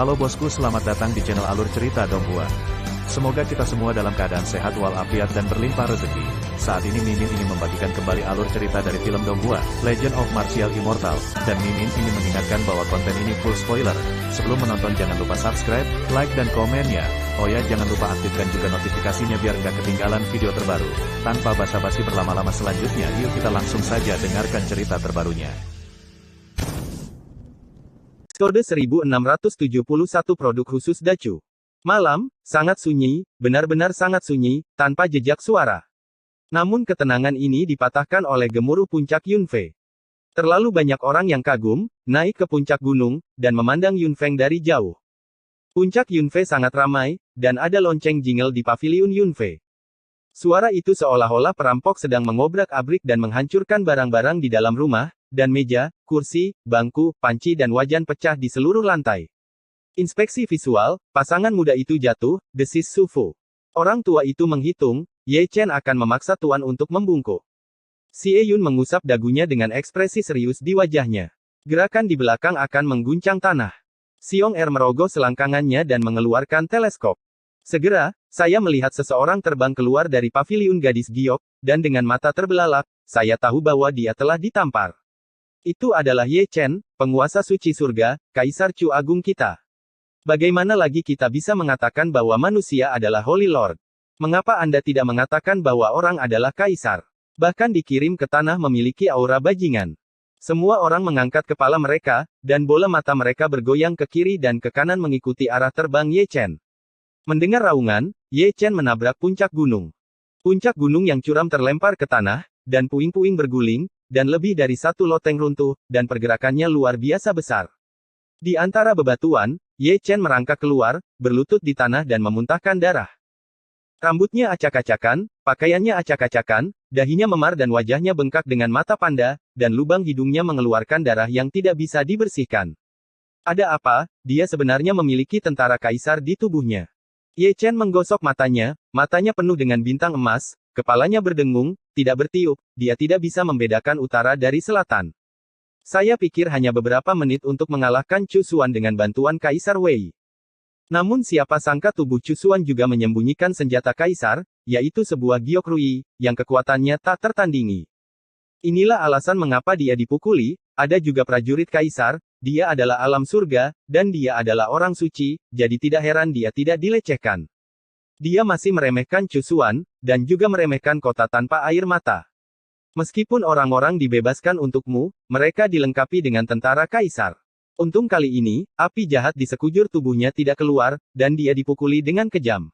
Halo bosku, selamat datang di channel Alur Cerita Donghua. Semoga kita semua dalam keadaan sehat walafiat dan berlimpah rezeki. Saat ini Mimin ingin membagikan kembali alur cerita dari film Donghua, Legend of Martial Immortal, dan Mimin ingin mengingatkan bahwa konten ini full spoiler. Sebelum menonton jangan lupa subscribe, like dan komen ya. Oh ya, jangan lupa aktifkan juga notifikasinya biar nggak ketinggalan video terbaru. Tanpa basa-basi berlama-lama selanjutnya, yuk kita langsung saja dengarkan cerita terbarunya. Kode 1671 produk khusus Dacu. Malam, sangat sunyi, benar-benar sangat sunyi, tanpa jejak suara. Namun ketenangan ini dipatahkan oleh gemuruh puncak Yunfei. Terlalu banyak orang yang kagum, naik ke puncak gunung, dan memandang Yunfeng dari jauh. Puncak Yunfei sangat ramai, dan ada lonceng jingle di paviliun Yunfei. Suara itu seolah-olah perampok sedang mengobrak-abrik dan menghancurkan barang-barang di dalam rumah, dan meja, kursi, bangku, panci dan wajan pecah di seluruh lantai. Inspeksi visual, pasangan muda itu jatuh, desis Su Fu. Orang tua itu menghitung, Ye Chen akan memaksa Tuan untuk membungkuk. Xie Yun mengusap dagunya dengan ekspresi serius di wajahnya. Gerakan di belakang akan mengguncang tanah. Xiong Er merogoh selangkangannya dan mengeluarkan teleskop. Segera, saya melihat seseorang terbang keluar dari paviliun gadis giok, dan dengan mata terbelalak, saya tahu bahwa dia telah ditampar. Itu adalah Ye Chen, penguasa suci surga, Kaisar Chu Agung kita. Bagaimana lagi kita bisa mengatakan bahwa manusia adalah Holy Lord? Mengapa Anda tidak mengatakan bahwa orang adalah kaisar? Bahkan dikirim ke tanah memiliki aura bajingan. Semua orang mengangkat kepala mereka, dan bola mata mereka bergoyang ke kiri dan ke kanan mengikuti arah terbang Ye Chen. Mendengar raungan, Ye Chen menabrak puncak gunung. Puncak gunung yang curam terlempar ke tanah, dan puing-puing berguling, dan lebih dari satu loteng runtuh, dan pergerakannya luar biasa besar. Di antara bebatuan, Ye Chen merangkak keluar, berlutut di tanah dan memuntahkan darah. Rambutnya acak-acakan, pakaiannya acak-acakan, dahinya memar dan wajahnya bengkak dengan mata panda, dan lubang hidungnya mengeluarkan darah yang tidak bisa dibersihkan. Ada apa? Dia sebenarnya memiliki tentara kaisar di tubuhnya. Ye Chen menggosok matanya penuh dengan bintang emas, kepalanya berdengung, tidak bertiup, dia tidak bisa membedakan utara dari selatan. Saya pikir hanya beberapa menit untuk mengalahkan Chu Xuan dengan bantuan Kaisar Wei. Namun siapa sangka tubuh Chu Xuan juga menyembunyikan senjata kaisar, yaitu sebuah giok rui, yang kekuatannya tak tertandingi. Inilah alasan mengapa dia dipukuli, ada juga prajurit kaisar, dia adalah alam surga, dan dia adalah orang suci, jadi tidak heran dia tidak dilecehkan. Dia masih meremehkan Chu Xuan, dan juga meremehkan kota tanpa air mata. Meskipun orang-orang dibebaskan untukmu, mereka dilengkapi dengan tentara kaisar. Untung kali ini, api jahat di sekujur tubuhnya tidak keluar, dan dia dipukuli dengan kejam.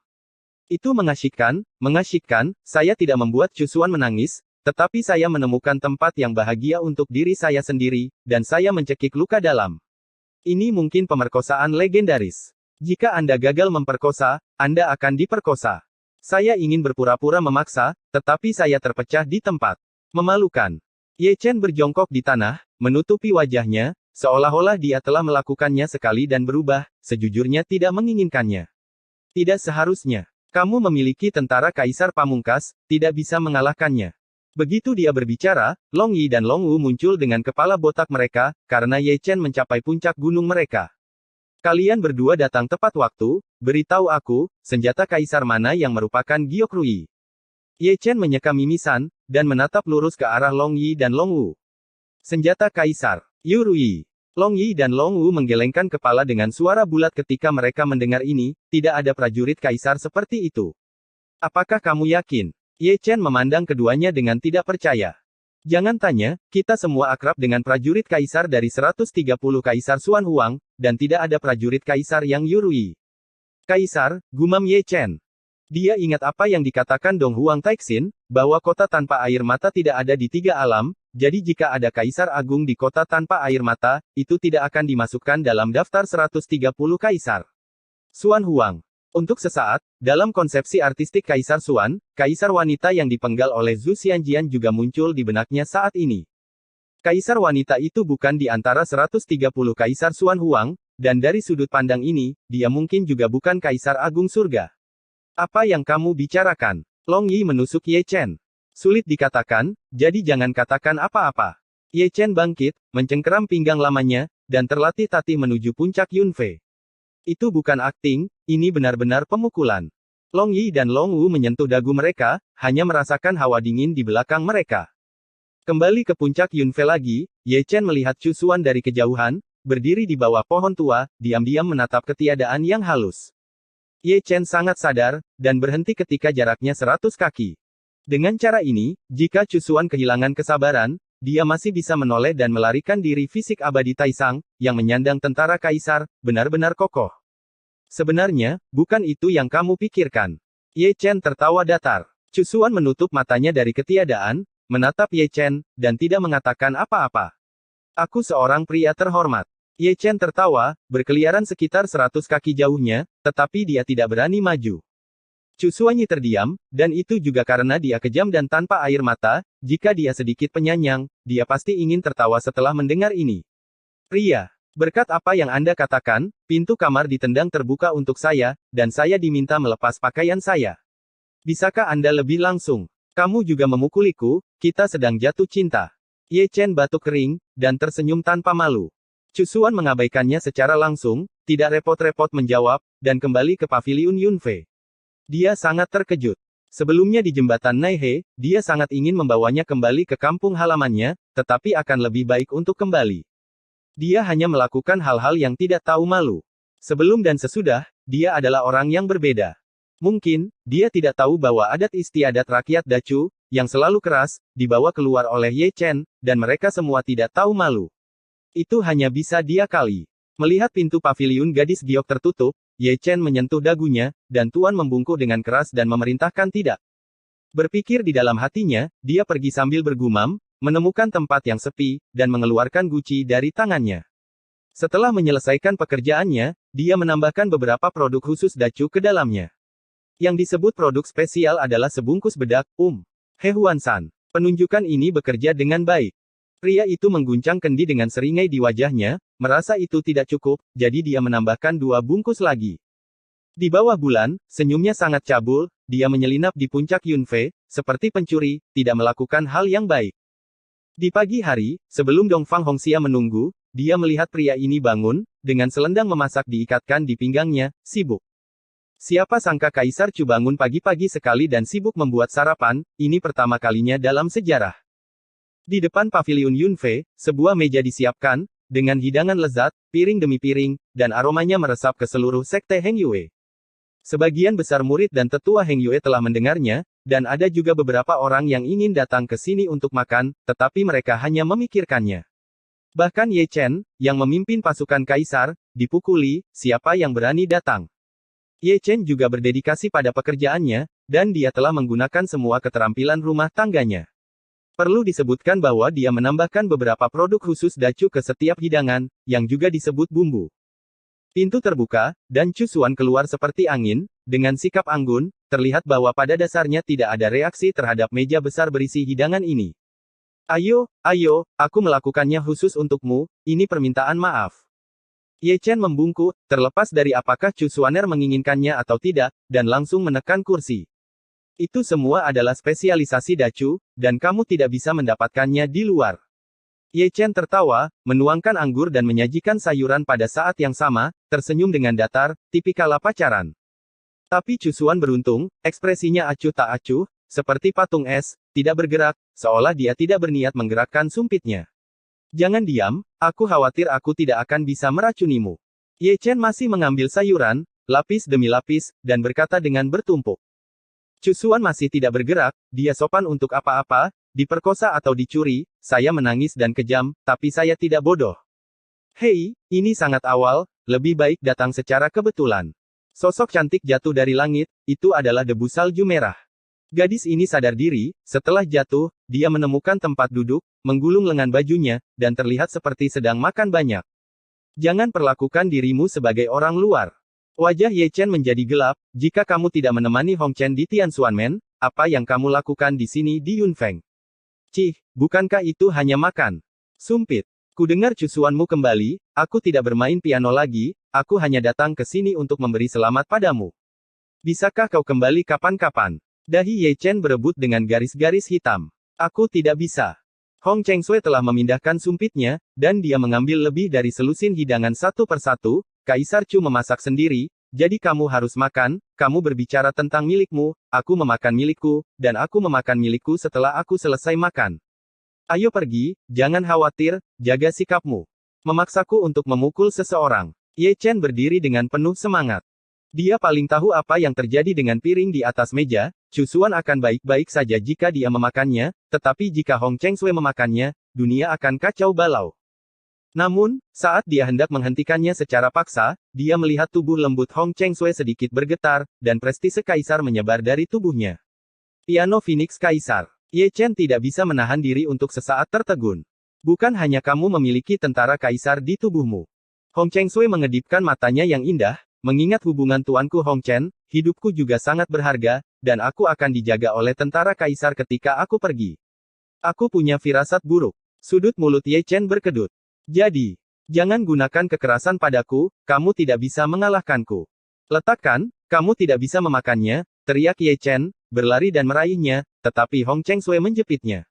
Itu mengasyikkan, saya tidak membuat Chu Xuan menangis, tetapi saya menemukan tempat yang bahagia untuk diri saya sendiri, dan saya mencekik luka dalam. Ini mungkin pemerkosaan legendaris. Jika Anda gagal memperkosa, Anda akan diperkosa. Saya ingin berpura-pura memaksa, tetapi saya terpecah di tempat. Memalukan. Ye Chen berjongkok di tanah, menutupi wajahnya, seolah-olah dia telah melakukannya sekali dan berubah, sejujurnya tidak menginginkannya. Tidak seharusnya. Kamu memiliki tentara kaisar pamungkas, tidak bisa mengalahkannya. Begitu dia berbicara, Long Yi dan Long Wu muncul dengan kepala botak mereka, karena Ye Chen mencapai puncak gunung mereka. Kalian berdua datang tepat waktu, beritahu aku, senjata kaisar mana yang merupakan giok rui. Ye Chen menyeka mimisan, dan menatap lurus ke arah Long Yi dan Long Wu. Senjata kaisar, Yu Rui. Long Yi dan Long Wu menggelengkan kepala dengan suara bulat ketika mereka mendengar ini, tidak ada prajurit kaisar seperti itu. Apakah kamu yakin? Ye Chen memandang keduanya dengan tidak percaya. Jangan tanya, kita semua akrab dengan prajurit kaisar dari 130 kaisar Xuan Huang, dan tidak ada prajurit kaisar yang Yu Rui. Kaisar, gumam Ye Chen. Dia ingat apa yang dikatakan Dong Huang Taixin, bahwa kota tanpa air mata tidak ada di tiga alam, jadi jika ada kaisar agung di kota tanpa air mata, itu tidak akan dimasukkan dalam daftar 130 kaisar Xuan Huang. Untuk sesaat, dalam konsepsi artistik Kaisar Xuan, kaisar wanita yang dipenggal oleh Zhu Xianjian juga muncul di benaknya saat ini. Kaisar wanita itu bukan di antara 130 kaisar Xuan Huang, dan dari sudut pandang ini, dia mungkin juga bukan kaisar agung surga. Apa yang kamu bicarakan? Long Yi menusuk Ye Chen. Sulit dikatakan, jadi jangan katakan apa-apa. Ye Chen bangkit, mencengkeram pinggang lamanya, dan terlatih-tatih menuju puncak Yunfei. Itu bukan akting, ini benar-benar pemukulan. Long Yi dan Long Wu menyentuh dagu mereka, hanya merasakan hawa dingin di belakang mereka. Kembali ke puncak Yunfei lagi, Ye Chen melihat Chu Xuan dari kejauhan, berdiri di bawah pohon tua, diam-diam menatap ketiadaan yang halus. Ye Chen sangat sadar, dan berhenti ketika jaraknya 100 kaki. Dengan cara ini, jika Chu Xuan kehilangan kesabaran, dia masih bisa menoleh dan melarikan diri. Fisik abadi Taisang, yang menyandang tentara kaisar, benar-benar kokoh. Sebenarnya, bukan itu yang kamu pikirkan. Ye Chen tertawa datar. Chu Xuan menutup matanya dari ketiadaan, menatap Ye Chen, dan tidak mengatakan apa-apa. Aku seorang pria terhormat. Ye Chen tertawa, berkeliaran sekitar 100 kaki jauhnya, tetapi dia tidak berani maju. Chu Xuan terdiam, dan itu juga karena dia kejam dan tanpa air mata. Jika dia sedikit penyanyang, dia pasti ingin tertawa setelah mendengar ini. Pria. Berkat apa yang Anda katakan, pintu kamar ditendang terbuka untuk saya, dan saya diminta melepas pakaian saya. Bisakah Anda lebih langsung? Kamu juga memukuliku, kita sedang jatuh cinta. Ye Chen batuk kering, dan tersenyum tanpa malu. Chu Xuan mengabaikannya secara langsung, tidak repot-repot menjawab, dan kembali ke paviliun Yunfei. Dia sangat terkejut. Sebelumnya di jembatan Naihe, dia sangat ingin membawanya kembali ke kampung halamannya, tetapi akan lebih baik untuk kembali. Dia hanya melakukan hal-hal yang tidak tahu malu. Sebelum dan sesudah, dia adalah orang yang berbeda. Mungkin, dia tidak tahu bahwa adat istiadat rakyat Dacu, yang selalu keras, dibawa keluar oleh Ye Chen, dan mereka semua tidak tahu malu. Itu hanya bisa dia kali. Melihat pintu paviliun gadis giok tertutup, Ye Chen menyentuh dagunya, dan Tuan membungkuk dengan keras dan memerintahkan tidak. Berpikir di dalam hatinya, dia pergi sambil bergumam, menemukan tempat yang sepi, dan mengeluarkan guci dari tangannya. Setelah menyelesaikan pekerjaannya, dia menambahkan beberapa produk khusus Dacu ke dalamnya. Yang disebut produk spesial adalah sebungkus bedak, He Huan-san. Penunjukan ini bekerja dengan baik. Pria itu mengguncang kendi dengan seringai di wajahnya, merasa itu tidak cukup, jadi dia menambahkan 2 bungkus lagi. Di bawah bulan, senyumnya sangat cabul, dia menyelinap di puncak Yunfei, seperti pencuri, tidak melakukan hal yang baik. Di pagi hari, sebelum Dongfang Hongxia menunggu, dia melihat pria ini bangun, dengan selendang memasak diikatkan di pinggangnya, sibuk. Siapa sangka Kaisar Chu bangun pagi-pagi sekali dan sibuk membuat sarapan, ini pertama kalinya dalam sejarah. Di depan paviliun Yunfei, sebuah meja disiapkan, dengan hidangan lezat, piring demi piring, dan aromanya meresap ke seluruh sekte Heng Yue. Sebagian besar murid dan tetua Heng Yue telah mendengarnya, dan ada juga beberapa orang yang ingin datang ke sini untuk makan, tetapi mereka hanya memikirkannya. Bahkan Ye Chen, yang memimpin pasukan kaisar, dipukuli, siapa yang berani datang. Ye Chen juga berdedikasi pada pekerjaannya, dan dia telah menggunakan semua keterampilan rumah tangganya. Perlu disebutkan bahwa dia menambahkan beberapa produk khusus Dacu ke setiap hidangan, yang juga disebut bumbu. Pintu terbuka, dan Chu Xuan keluar seperti angin, dengan sikap anggun, terlihat bahwa pada dasarnya tidak ada reaksi terhadap meja besar berisi hidangan ini. Ayo, aku melakukannya khusus untukmu, ini permintaan maaf. Ye Chen membungkuk, terlepas dari apakah Chu Xuaner menginginkannya atau tidak, dan langsung menekan kursi. Itu semua adalah spesialisasi Dacu, dan kamu tidak bisa mendapatkannya di luar. Ye Chen tertawa, menuangkan anggur dan menyajikan sayuran pada saat yang sama, tersenyum dengan datar, tipikal pacaran. Tapi Chu Xuan beruntung, ekspresinya acuh tak acuh, seperti patung es, tidak bergerak, seolah dia tidak berniat menggerakkan sumpitnya. Jangan diam, aku khawatir aku tidak akan bisa meracunimu. Ye Chen masih mengambil sayuran, lapis demi lapis, dan berkata dengan bertumpuk. Chu Xuan masih tidak bergerak, dia sopan untuk apa-apa, diperkosa atau dicuri, saya menangis dan kejam, tapi saya tidak bodoh. Hei, ini sangat awal, lebih baik datang secara kebetulan. Sosok cantik jatuh dari langit, itu adalah debu salju merah. Gadis ini sadar diri, setelah jatuh, dia menemukan tempat duduk, menggulung lengan bajunya, dan terlihat seperti sedang makan banyak. Jangan perlakukan dirimu sebagai orang luar. Wajah Ye Chen menjadi gelap, jika kamu tidak menemani Hong Chen di Tianxuanmen, apa yang kamu lakukan di sini di Yunfeng? Cih, bukankah itu hanya makan? Sumpit. Kudengar cusuanmu kembali, aku tidak bermain piano lagi, aku hanya datang ke sini untuk memberi selamat padamu. Bisakah kau kembali kapan-kapan? Dahi Ye Chen berebut dengan garis-garis hitam. Aku tidak bisa. Hong Chengsui telah memindahkan sumpitnya, dan dia mengambil lebih dari selusin hidangan satu persatu, Kaisar Chu memasak sendiri, jadi kamu harus makan, kamu berbicara tentang milikmu, aku memakan milikku, dan aku memakan milikku setelah aku selesai makan. Ayo pergi, jangan khawatir, jaga sikapmu. Memaksaku untuk memukul seseorang. Ye Chen berdiri dengan penuh semangat. Dia paling tahu apa yang terjadi dengan piring di atas meja. Chu Xuan akan baik-baik saja jika dia memakannya, tetapi jika Hong Chengsui memakannya, dunia akan kacau balau. Namun, saat dia hendak menghentikannya secara paksa, dia melihat tubuh lembut Hong Chengsui sedikit bergetar, dan prestise kaisar menyebar dari tubuhnya. Piano Phoenix Kaisar. Ye Chen tidak bisa menahan diri untuk sesaat tertegun. Bukan hanya kamu memiliki tentara kaisar di tubuhmu. Hong Chengsui mengedipkan matanya yang indah, mengingat hubungan tuanku Hong Chen, hidupku juga sangat berharga, dan aku akan dijaga oleh tentara kaisar ketika aku pergi. Aku punya firasat buruk. Sudut mulut Ye Chen berkedut. Jadi, jangan gunakan kekerasan padaku, kamu tidak bisa mengalahkanku. Letakkan, kamu tidak bisa memakannya, teriak Ye Chen, berlari dan meraihnya, tetapi Hong Chengsui menjepitnya.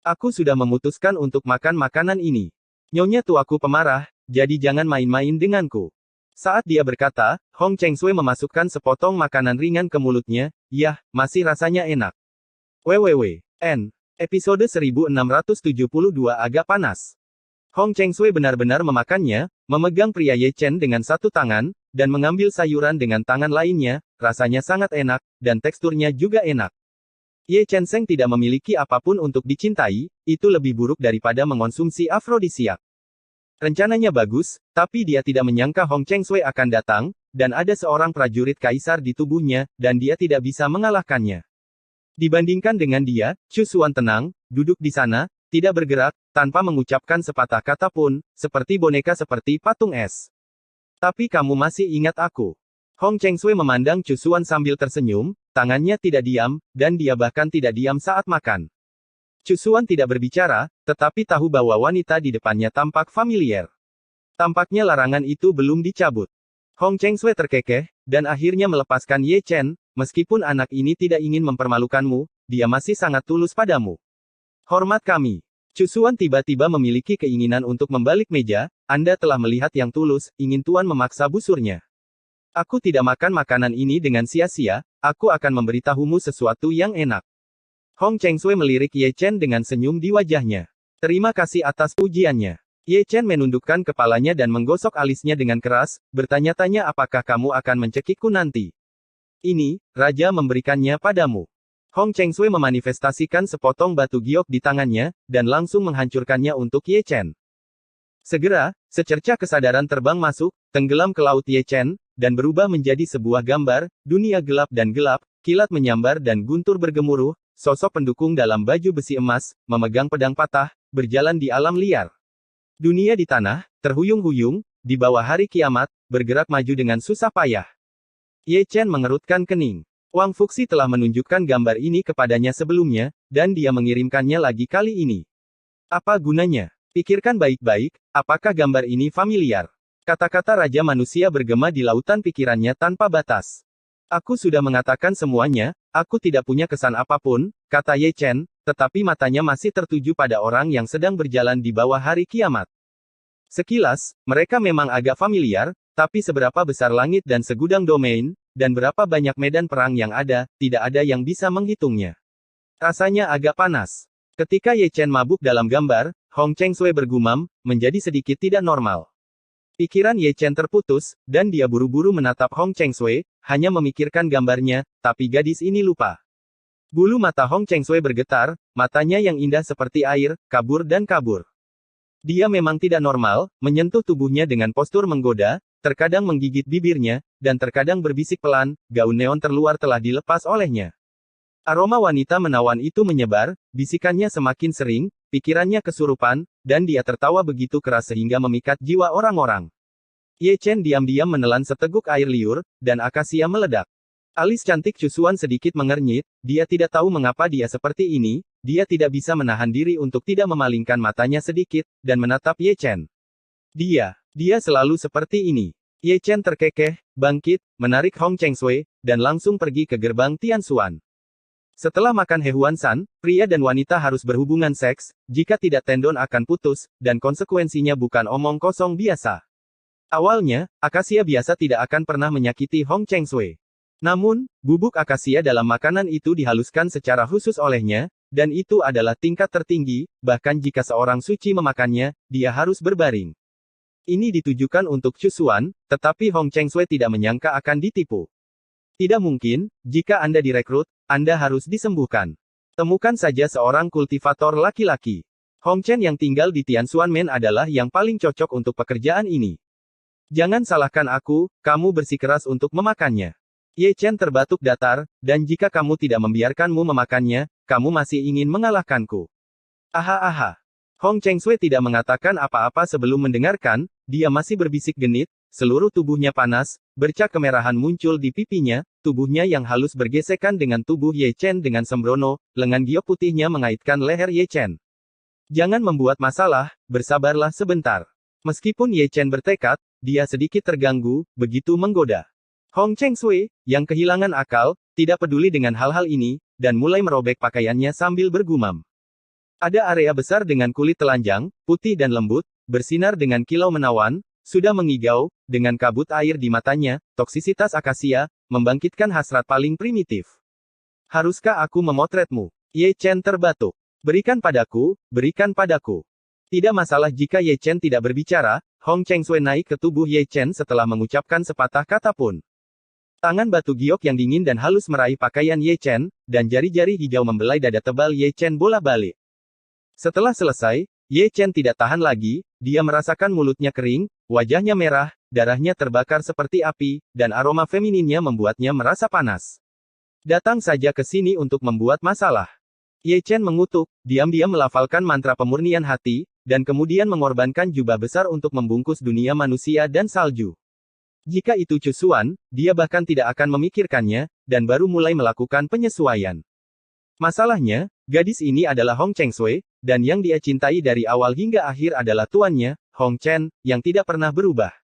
Aku sudah memutuskan untuk makan makanan ini. Nyonya tuaku pemarah, jadi jangan main-main denganku. Saat dia berkata, Hong Chengsui memasukkan sepotong makanan ringan ke mulutnya, yah, masih rasanya enak. WWWN. Episode 1672 agak panas. Hong Chengsui benar-benar memakannya, memegang pria Ye Chen dengan satu tangan, dan mengambil sayuran dengan tangan lainnya, rasanya sangat enak, dan teksturnya juga enak. Ye Chen Seng tidak memiliki apapun untuk dicintai, itu lebih buruk daripada mengonsumsi afrodisiak. Rencananya bagus, tapi dia tidak menyangka Hong Chengsui akan datang, dan ada seorang prajurit kaisar di tubuhnya, dan dia tidak bisa mengalahkannya. Dibandingkan dengan dia, Chu Xuan tenang, duduk di sana, tidak bergerak, tanpa mengucapkan sepatah kata pun, seperti boneka seperti patung es. Tapi kamu masih ingat aku. Hong Chengsui memandang Chu Xuan sambil tersenyum, tangannya tidak diam, dan dia bahkan tidak diam saat makan. Chu Xuan tidak berbicara, tetapi tahu bahwa wanita di depannya tampak familiar. Tampaknya larangan itu belum dicabut. Hong Chengsui terkekeh, dan akhirnya melepaskan Ye Chen, meskipun anak ini tidak ingin mempermalukanmu, dia masih sangat tulus padamu. Hormat kami. Chu Xuan tiba-tiba memiliki keinginan untuk membalik meja, Anda telah melihat yang tulus, ingin Tuan memaksa busurnya. Aku tidak makan makanan ini dengan sia-sia, aku akan memberitahumu sesuatu yang enak. Hong Chengsui melirik Ye Chen dengan senyum di wajahnya. Terima kasih atas pujiannya. Ye Chen menundukkan kepalanya dan menggosok alisnya dengan keras, bertanya-tanya apakah kamu akan mencekikku nanti. Ini, Raja memberikannya padamu. Hong Chengsui memanifestasikan sepotong batu giok di tangannya, dan langsung menghancurkannya untuk Ye Chen. Segera, secercah kesadaran terbang masuk, tenggelam ke laut Ye Chen, dan berubah menjadi sebuah gambar, dunia gelap dan gelap, kilat menyambar dan guntur bergemuruh, sosok pendukung dalam baju besi emas, memegang pedang patah, berjalan di alam liar. Dunia di tanah, terhuyung-huyung, di bawah hari kiamat, bergerak maju dengan susah payah. Ye Chen mengerutkan kening. Wang Fuxi telah menunjukkan gambar ini kepadanya sebelumnya, dan dia mengirimkannya lagi kali ini. Apa gunanya? Pikirkan baik-baik, apakah gambar ini familiar? Kata-kata Raja Manusia bergema di lautan pikirannya tanpa batas. Aku sudah mengatakan semuanya, aku tidak punya kesan apapun, kata Ye Chen, tetapi matanya masih tertuju pada orang yang sedang berjalan di bawah hari kiamat. Sekilas, mereka memang agak familiar, tapi seberapa besar langit dan segudang domain, dan berapa banyak medan perang yang ada, tidak ada yang bisa menghitungnya. Rasanya agak panas. Ketika Ye Chen mabuk dalam gambar, Hong Chengsui bergumam, menjadi sedikit tidak normal. Pikiran Ye Chen terputus, dan dia buru-buru menatap Hong Chengsui, hanya memikirkan gambarnya, tapi gadis ini lupa. Bulu mata Hong Chengsui bergetar, matanya yang indah seperti air, kabur dan kabur. Dia memang tidak normal, menyentuh tubuhnya dengan postur menggoda, terkadang menggigit bibirnya, dan terkadang berbisik pelan, gaun neon terluar telah dilepas olehnya. Aroma wanita menawan itu menyebar, bisikannya semakin sering, pikirannya kesurupan, dan dia tertawa begitu keras sehingga memikat jiwa orang-orang. Ye Chen diam-diam menelan seteguk air liur, dan akasia meledak. Alis cantik Chu Xuan sedikit mengernyit, dia tidak tahu mengapa dia seperti ini, dia tidak bisa menahan diri untuk tidak memalingkan matanya sedikit, dan menatap Ye Chen. Dia selalu seperti ini. Ye Chen terkekeh, bangkit, menarik Hong Chengsui, dan langsung pergi ke gerbang Tianxuan. Setelah makan Hehuan San, pria dan wanita harus berhubungan seks, jika tidak tendon akan putus, dan konsekuensinya bukan omong kosong biasa. Awalnya, akasia biasa tidak akan pernah menyakiti Hong Chengsui. Namun, bubuk akasia dalam makanan itu dihaluskan secara khusus olehnya, dan itu adalah tingkat tertinggi, bahkan jika seorang suci memakannya, dia harus berbaring. Ini ditujukan untuk Chusuan, tetapi Hong Chengsui tidak menyangka akan ditipu. Tidak mungkin, jika Anda direkrut, Anda harus disembuhkan. Temukan saja seorang kultivator laki-laki. Hong Chen yang tinggal di Tianxuanmen adalah yang paling cocok untuk pekerjaan ini. Jangan salahkan aku, kamu bersikeras untuk memakannya. Ye Chen terbatuk datar, dan jika kamu tidak membiarkanmu memakannya, kamu masih ingin mengalahkanku. Aha. Hong Chengsui tidak mengatakan apa-apa sebelum mendengarkan, dia masih berbisik genit, seluruh tubuhnya panas, bercak kemerahan muncul di pipinya, tubuhnya yang halus bergesekan dengan tubuh Ye Chen dengan sembrono, lengan giok putihnya mengaitkan leher Ye Chen. Jangan membuat masalah, bersabarlah sebentar. Meskipun Ye Chen bertekad, dia sedikit terganggu, begitu menggoda. Hong Chengsui, yang kehilangan akal, tidak peduli dengan hal-hal ini, dan mulai merobek pakaiannya sambil bergumam. Ada area besar dengan kulit telanjang, putih dan lembut, bersinar dengan kilau menawan, sudah mengigau, dengan kabut air di matanya, toksisitas akasia, membangkitkan hasrat paling primitif. Haruskah aku memotretmu? Ye Chen terbatuk. Berikan padaku, berikan padaku. Tidak masalah jika Ye Chen tidak berbicara, Hong Chengsui naik ke tubuh Ye Chen setelah mengucapkan sepatah kata pun. Tangan batu giok yang dingin dan halus meraih pakaian Ye Chen, dan jari-jari hijau membelai dada tebal Ye Chen bola-balik. Setelah selesai, Ye Chen tidak tahan lagi, dia merasakan mulutnya kering, wajahnya merah, darahnya terbakar seperti api, dan aroma femininnya membuatnya merasa panas. Datang saja ke sini untuk membuat masalah. Ye Chen mengutuk, diam-diam melafalkan mantra pemurnian hati, dan kemudian mengorbankan jubah besar untuk membungkus dunia manusia dan salju. Jika itu Chusuan, dia bahkan tidak akan memikirkannya, dan baru mulai melakukan penyesuaian. Masalahnya, gadis ini adalah Hong Chengsui, dan yang dia cintai dari awal hingga akhir adalah tuannya, Hong Chen, yang tidak pernah berubah.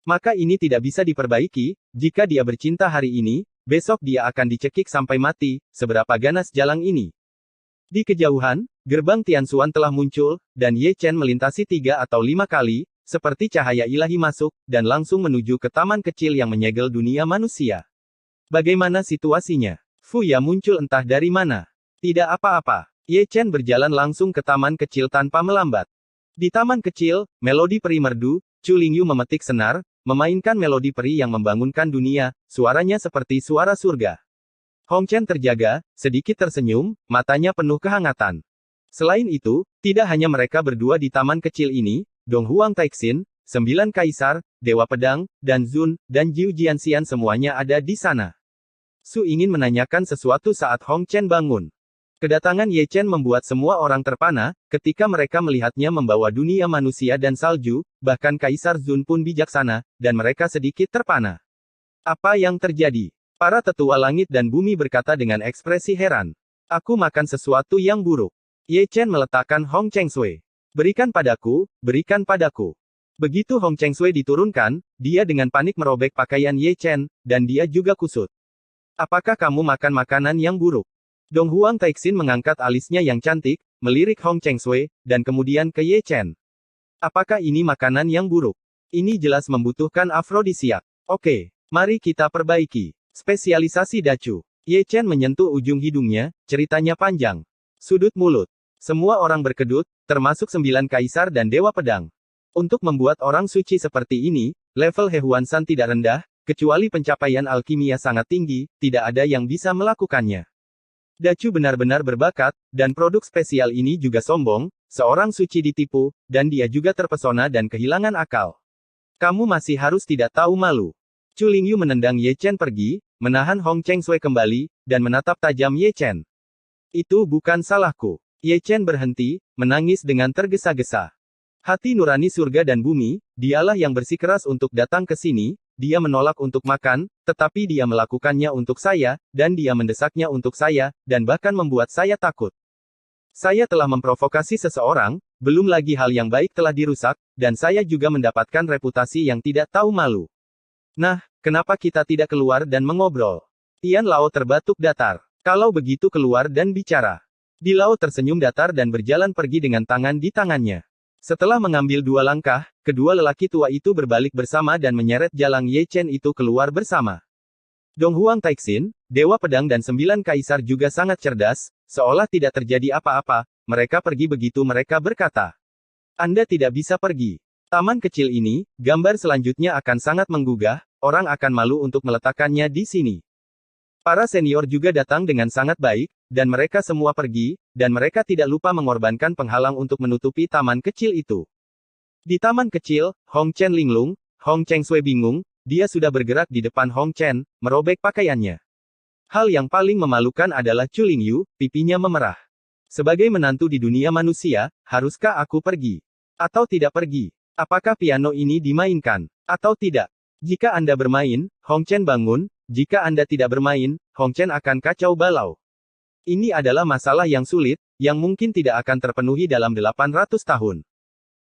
Maka ini tidak bisa diperbaiki, jika dia bercinta hari ini, besok dia akan dicekik sampai mati, seberapa ganas jalang ini. Di kejauhan, gerbang Tianxuan telah muncul, dan Ye Chen melintasi 3 atau 5 kali, seperti cahaya ilahi masuk, dan langsung menuju ke taman kecil yang menyegel dunia manusia. Bagaimana situasinya? Fuya muncul entah dari mana. Tidak apa-apa. Ye Chen berjalan langsung ke taman kecil tanpa melambat. Di taman kecil, melodi peri merdu, Chu Lingyu memetik senar, memainkan melodi peri yang membangunkan dunia, suaranya seperti suara surga. Hong Chen terjaga, sedikit tersenyum, matanya penuh kehangatan. Selain itu, tidak hanya mereka berdua di taman kecil ini, Dong Huang Taixin, 9 Kaisar, Dewa Pedang, dan Zun, dan Jiu Jianxian semuanya ada di sana. Su ingin menanyakan sesuatu saat Hong Chen bangun. Kedatangan Ye Chen membuat semua orang terpana, ketika mereka melihatnya membawa dunia manusia dan salju, bahkan Kaisar Zun pun bijaksana, dan mereka sedikit terpana. Apa yang terjadi? Para tetua langit dan bumi berkata dengan ekspresi heran. Aku makan sesuatu yang buruk. Ye Chen meletakkan Hong Chengsui. Berikan padaku, berikan padaku. Begitu Hong Chengsui diturunkan, dia dengan panik merobek pakaian Ye Chen, dan dia juga kusut. Apakah kamu makan makanan yang buruk? Dong Huang Taixin mengangkat alisnya yang cantik, melirik Hong Chengsui, dan kemudian ke Ye Chen. Apakah ini makanan yang buruk? Ini jelas membutuhkan afrodisiak. Oke, mari kita perbaiki. Spesialisasi Dacu. Ye Chen menyentuh ujung hidungnya, ceritanya panjang. Sudut mulut. Semua orang berkedut, termasuk 9 kaisar dan dewa pedang. Untuk membuat orang suci seperti ini, level He Huan Shan tidak rendah, kecuali pencapaian alkimia sangat tinggi, tidak ada yang bisa melakukannya. Dacu benar-benar berbakat, dan produk spesial ini juga sombong, seorang suci ditipu, dan dia juga terpesona dan kehilangan akal. Kamu masih harus tidak tahu malu. Chu Lingyu menendang Ye Chen pergi, menahan Hong Chengsui kembali, dan menatap tajam Ye Chen. Itu bukan salahku. Ye Chen berhenti, menangis dengan tergesa-gesa. Hati nurani surga dan bumi, dialah yang bersikeras untuk datang ke sini, dia menolak untuk makan, tetapi dia melakukannya untuk saya, dan dia mendesaknya untuk saya, dan bahkan membuat saya takut. Saya telah memprovokasi seseorang, belum lagi hal yang baik telah dirusak, dan saya juga mendapatkan reputasi yang tidak tahu malu. Nah, kenapa kita tidak keluar dan mengobrol? Tian Lao terbatuk datar. Kalau begitu keluar dan bicara. Di Lao tersenyum datar dan berjalan pergi dengan tangan di tangannya. Setelah mengambil 2 langkah, kedua lelaki tua itu berbalik bersama dan menyeret jalang Ye Chen itu keluar bersama. Dong Huang Taixin, Dewa Pedang dan 9 Kaisar juga sangat cerdas, seolah tidak terjadi apa-apa, mereka pergi begitu mereka berkata. Anda tidak bisa pergi. Taman kecil ini, gambar selanjutnya akan sangat menggugah, orang akan malu untuk meletakkannya di sini. Para senior juga datang dengan sangat baik, dan mereka semua pergi, dan mereka tidak lupa mengorbankan penghalang untuk menutupi taman kecil itu. Di taman kecil, Hong Chen linglung, Hong Cheng Sui bingung, dia sudah bergerak di depan Hong Chen, merobek pakaiannya. Hal yang paling memalukan adalah Chu Lingyu, pipinya memerah. Sebagai menantu di dunia manusia, haruskah aku pergi? Atau tidak pergi? Apakah piano ini dimainkan? Atau tidak? Jika Anda bermain, Hong Chen bangun, jika Anda tidak bermain, Hong Chen akan kacau balau. Ini adalah masalah yang sulit, yang mungkin tidak akan terpenuhi dalam 800 tahun.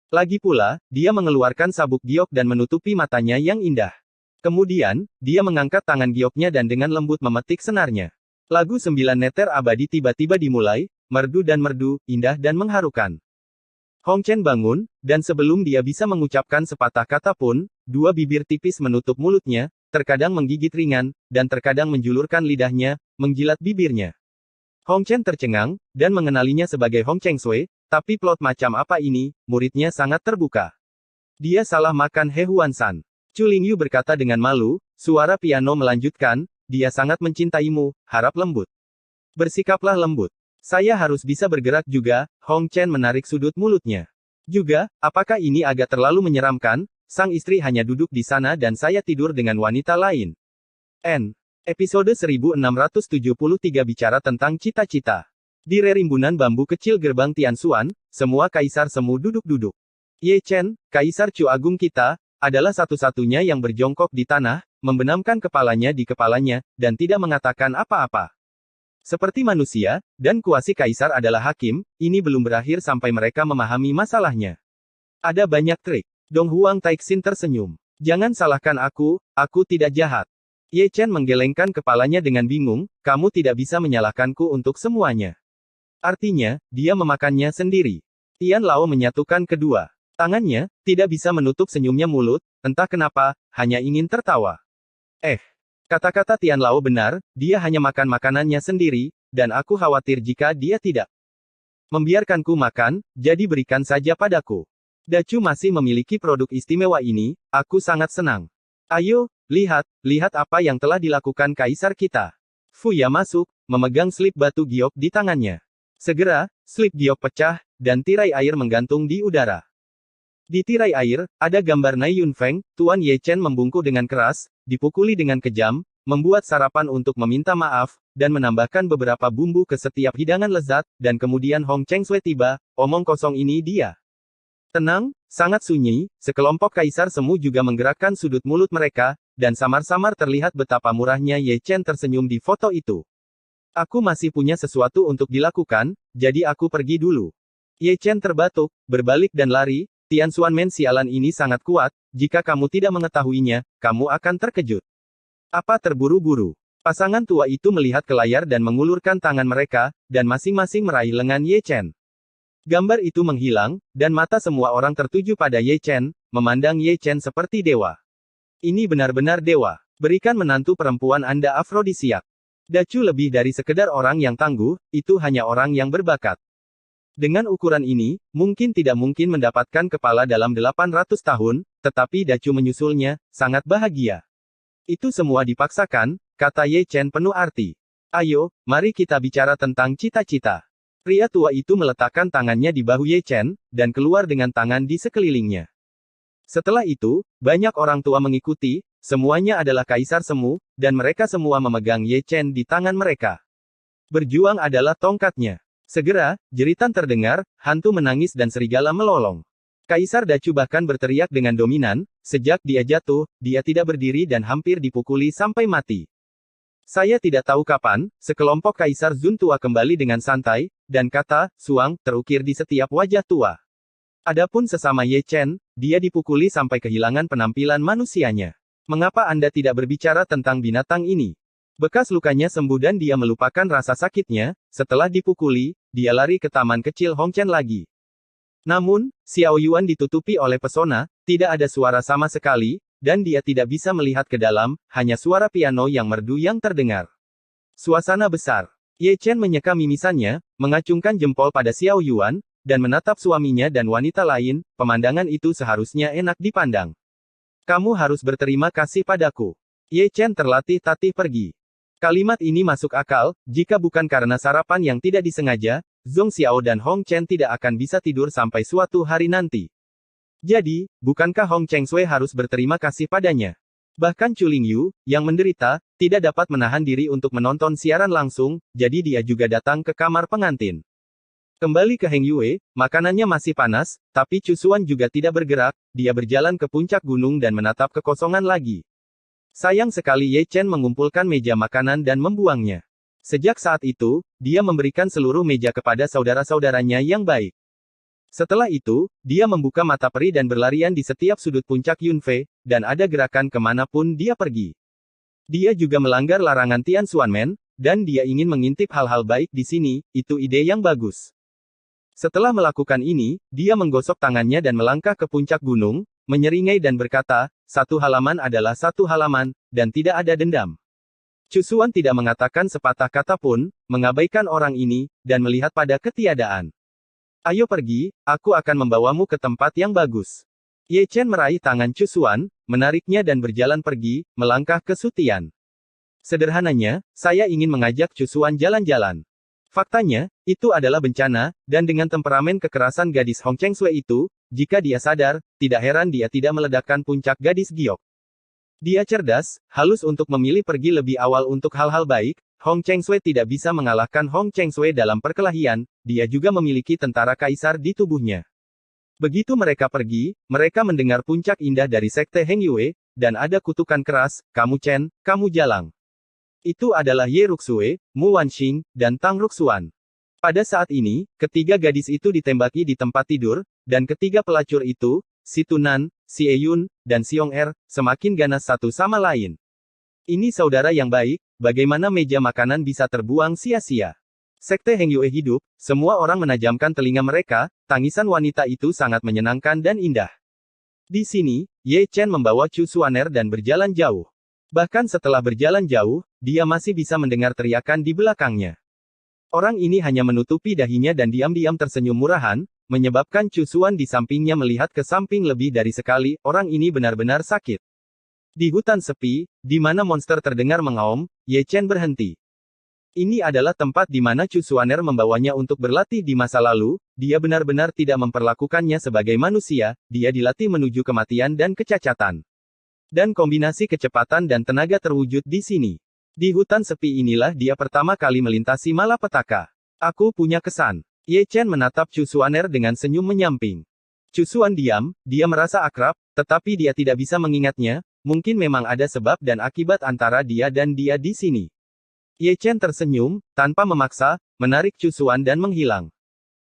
Lagi pula, dia mengeluarkan sabuk giok dan menutupi matanya yang indah. Kemudian, dia mengangkat tangan gioknya dan dengan lembut memetik senarnya. Lagu 9 neter abadi tiba-tiba dimulai, merdu dan merdu, indah dan mengharukan. Hong Chen bangun, dan sebelum dia bisa mengucapkan sepatah kata pun, 2 bibir tipis menutup mulutnya, terkadang menggigit ringan, dan terkadang menjulurkan lidahnya, menjilat bibirnya. Hong Chen tercengang, dan mengenalinya sebagai Hong Cheng Sui, tapi plot macam apa ini, muridnya sangat terbuka. Dia salah makan He Huan San. Chu Lingyu berkata dengan malu, suara piano melanjutkan, dia sangat mencintaimu, harap lembut. Bersikaplah lembut. Saya harus bisa bergerak juga, Hong Chen menarik sudut mulutnya. Juga, apakah ini agak terlalu menyeramkan? Sang istri hanya duduk di sana dan saya tidur dengan wanita lain. Episode 1673 bicara tentang cita-cita. Di rerimbunan bambu kecil gerbang Tianxuan, semua kaisar semu duduk-duduk. Ye Chen, kaisar Chu Agung kita, adalah satu-satunya yang berjongkok di tanah, membenamkan kepalanya di kepalanya, dan tidak mengatakan apa-apa. Seperti manusia, dan kuasi kaisar adalah hakim, ini belum berakhir sampai mereka memahami masalahnya. Ada banyak trik. Dong Huang Taixin tersenyum. Jangan salahkan aku tidak jahat. Ye Chen menggelengkan kepalanya dengan bingung, kamu tidak bisa menyalahkanku untuk semuanya. Artinya, dia memakannya sendiri. Tian Lao menyatukan kedua tangannya, tidak bisa menutup senyumnya mulut, entah kenapa, hanya ingin tertawa. Kata-kata Tian Lao benar, dia hanya makan makanannya sendiri, dan aku khawatir jika dia tidak membiarkanku makan, jadi berikan saja padaku. Dacu masih memiliki produk istimewa ini, aku sangat senang. Ayo, lihat apa yang telah dilakukan kaisar kita. Fuya masuk, memegang slip batu giok di tangannya. Segera, slip giok pecah, dan tirai air menggantung di udara. Di tirai air, ada gambar Nai Yunfeng, Tuan Ye Chen membungkuk dengan keras, dipukuli dengan kejam, membuat sarapan untuk meminta maaf, dan menambahkan beberapa bumbu ke setiap hidangan lezat, dan kemudian Hong Cheng Sui tiba, omong kosong ini dia. Tenang, sangat sunyi, sekelompok kaisar semu juga menggerakkan sudut mulut mereka, dan samar-samar terlihat betapa murahnya Ye Chen tersenyum di foto itu. Aku masih punya sesuatu untuk dilakukan, jadi aku pergi dulu. Ye Chen terbatuk, berbalik dan lari. Tianxuan Men sialan ini sangat kuat, jika kamu tidak mengetahuinya, kamu akan terkejut. Apa terburu-buru? Pasangan tua itu melihat ke layar dan mengulurkan tangan mereka, dan masing-masing meraih lengan Ye Chen. Gambar itu menghilang, dan mata semua orang tertuju pada Ye Chen, memandang Ye Chen seperti dewa. Ini benar-benar dewa. Berikan menantu perempuan Anda afrodisiak. Dacu lebih dari sekedar orang yang tangguh, itu hanya orang yang berbakat. Dengan ukuran ini, mungkin tidak mungkin mendapatkan kepala dalam 800 tahun, tetapi Dacu menyusulnya, sangat bahagia. Itu semua dipaksakan, kata Ye Chen penuh arti. Ayo, mari kita bicara tentang cita-cita. Pria tua itu meletakkan tangannya di bahu Ye Chen, dan keluar dengan tangan di sekelilingnya. Setelah itu, banyak orang tua mengikuti, semuanya adalah kaisar semu, dan mereka semua memegang Ye Chen di tangan mereka. Berjuang adalah tongkatnya. Segera, jeritan terdengar, hantu menangis dan serigala melolong. Kaisar Dacu bahkan berteriak dengan dominan, sejak dia jatuh, dia tidak berdiri dan hampir dipukuli sampai mati. Saya tidak tahu kapan, sekelompok kaisar Zun tua kembali dengan santai, dan kata, suang, terukir di setiap wajah tua. Adapun sesama Ye Chen, dia dipukuli sampai kehilangan penampilan manusianya. Mengapa Anda tidak berbicara tentang binatang ini? Bekas lukanya sembuh dan dia melupakan rasa sakitnya, setelah dipukuli, dia lari ke taman kecil Hong Chen lagi. Namun, Xiao Yuan ditutupi oleh pesona, tidak ada suara sama sekali, dan dia tidak bisa melihat ke dalam, hanya suara piano yang merdu yang terdengar. Suasana besar. Ye Chen menyeka mimisannya, mengacungkan jempol pada Xiao Yuan, dan menatap suaminya dan wanita lain, pemandangan itu seharusnya enak dipandang. Kamu harus berterima kasih padaku. Ye Chen terlatih-tatih pergi. Kalimat ini masuk akal, jika bukan karena sarapan yang tidak disengaja, Zhong Xiao dan Hong Chen tidak akan bisa tidur sampai suatu hari nanti. Jadi, bukankah Hong Chengsui harus berterima kasih padanya? Bahkan Chu Lingyu, yang menderita, tidak dapat menahan diri untuk menonton siaran langsung, jadi dia juga datang ke kamar pengantin. Kembali ke Heng Yue, makanannya masih panas, tapi Chu Xuan juga tidak bergerak, dia berjalan ke puncak gunung dan menatap kekosongan lagi. Sayang sekali Ye Chen mengumpulkan meja makanan dan membuangnya. Sejak saat itu, dia memberikan seluruh meja kepada saudara-saudaranya yang baik. Setelah itu, dia membuka mata peri dan berlarian di setiap sudut puncak Yunfei, dan ada gerakan kemanapun dia pergi. Dia juga melanggar larangan Tian Xuanmen, dan dia ingin mengintip hal-hal baik di sini, itu ide yang bagus. Setelah melakukan ini, dia menggosok tangannya dan melangkah ke puncak gunung, menyeringai dan berkata, satu halaman adalah satu halaman, dan tidak ada dendam. Chu Xuan tidak mengatakan sepatah kata pun, mengabaikan orang ini, dan melihat pada ketiadaan. Ayo pergi, aku akan membawamu ke tempat yang bagus. Ye Chen meraih tangan Chu Xuan, menariknya dan berjalan pergi, melangkah ke Sutian. Sederhananya, saya ingin mengajak Chu Xuan jalan-jalan. Faktanya, itu adalah bencana, dan dengan temperamen kekerasan gadis Hong Chengsui itu, jika dia sadar, tidak heran dia tidak meledakkan puncak gadis giok. Dia cerdas, halus untuk memilih pergi lebih awal untuk hal-hal baik. Hong Chengsui tidak bisa mengalahkan Hong Chengsui dalam perkelahian, dia juga memiliki tentara kaisar di tubuhnya. Begitu mereka pergi, mereka mendengar puncak indah dari sekte Heng Yue, dan ada kutukan keras, kamu Chen, kamu jalang. Itu adalah Ye Ruxue, Mu Wanxing, dan Tang Ruxuan. Pada saat ini, ketiga gadis itu ditembaki di tempat tidur, dan ketiga pelacur itu, Si Tunan, Si Eyun, dan Siong Er, semakin ganas satu sama lain. Ini saudara yang baik, bagaimana meja makanan bisa terbuang sia-sia? Sekte Heng Yue hidup, semua orang menajamkan telinga mereka, tangisan wanita itu sangat menyenangkan dan indah. Di sini, Ye Chen membawa Chu Xuaner dan berjalan jauh. Bahkan setelah berjalan jauh, dia masih bisa mendengar teriakan di belakangnya. Orang ini hanya menutupi dahinya dan diam-diam tersenyum murahan, menyebabkan Chu Xuan di sampingnya melihat ke samping lebih dari sekali, orang ini benar-benar sakit. Di hutan sepi, di mana monster terdengar mengaum, Ye Chen berhenti. Ini adalah tempat di mana Chu Xuaner membawanya untuk berlatih di masa lalu, dia benar-benar tidak memperlakukannya sebagai manusia, dia dilatih menuju kematian dan kecacatan. Dan kombinasi kecepatan dan tenaga terwujud di sini. Di hutan sepi inilah dia pertama kali melintasi malapetaka. Aku punya kesan. Ye Chen menatap Chu Xuaner dengan senyum menyamping. Chu Xuan diam, dia merasa akrab, tetapi dia tidak bisa mengingatnya, mungkin memang ada sebab dan akibat antara dia dan dia di sini. Ye Chen tersenyum, tanpa memaksa, menarik Chu Xuan dan menghilang.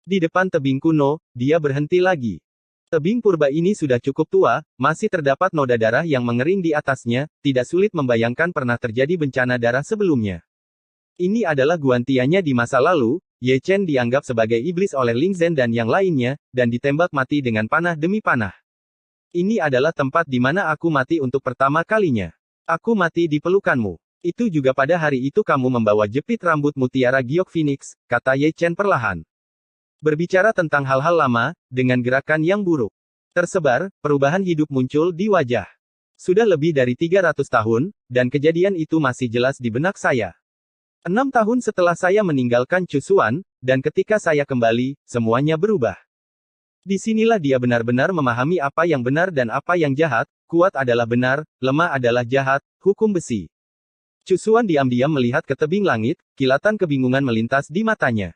Di depan tebing kuno, dia berhenti lagi. Tebing purba ini sudah cukup tua, masih terdapat noda darah yang mengering di atasnya, tidak sulit membayangkan pernah terjadi bencana darah sebelumnya. Ini adalah guantiannya di masa lalu, Ye Chen dianggap sebagai iblis oleh Ling Zhen dan yang lainnya, dan ditembak mati dengan panah demi panah. Ini adalah tempat di mana aku mati untuk pertama kalinya. Aku mati di pelukanmu. Itu juga pada hari itu kamu membawa jepit rambut mutiara giok Phoenix, kata Ye Chen perlahan. Berbicara tentang hal-hal lama, dengan gerakan yang buruk. Tersebar, perubahan hidup muncul di wajah. Sudah lebih dari 300 tahun, dan kejadian itu masih jelas di benak saya. 6 tahun setelah saya meninggalkan Chu Xuan, dan ketika saya kembali, semuanya berubah. Disinilah dia benar-benar memahami apa yang benar dan apa yang jahat, kuat adalah benar, lemah adalah jahat, hukum besi. Chu Xuan diam-diam melihat ke tebing langit, kilatan kebingungan melintas di matanya.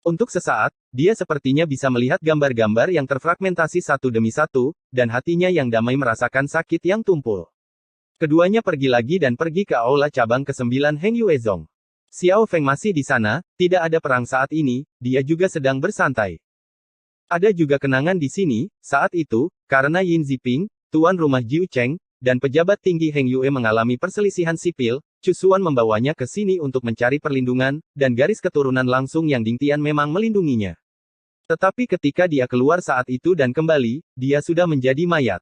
Untuk sesaat, dia sepertinya bisa melihat gambar-gambar yang terfragmentasi satu demi satu, dan hatinya yang damai merasakan sakit yang tumpul. Keduanya pergi lagi dan pergi ke aula cabang ke-9 Heng Yuezong. Xiao Feng masih di sana, tidak ada perang saat ini, dia juga sedang bersantai. Ada juga kenangan di sini, saat itu, karena Yin Ziping, tuan rumah Jiu Cheng, dan pejabat tinggi Heng Yue mengalami perselisihan sipil, Chu Xuan membawanya ke sini untuk mencari perlindungan, dan garis keturunan langsung yang Ding Tian memang melindunginya. Tetapi ketika dia keluar saat itu dan kembali, dia sudah menjadi mayat.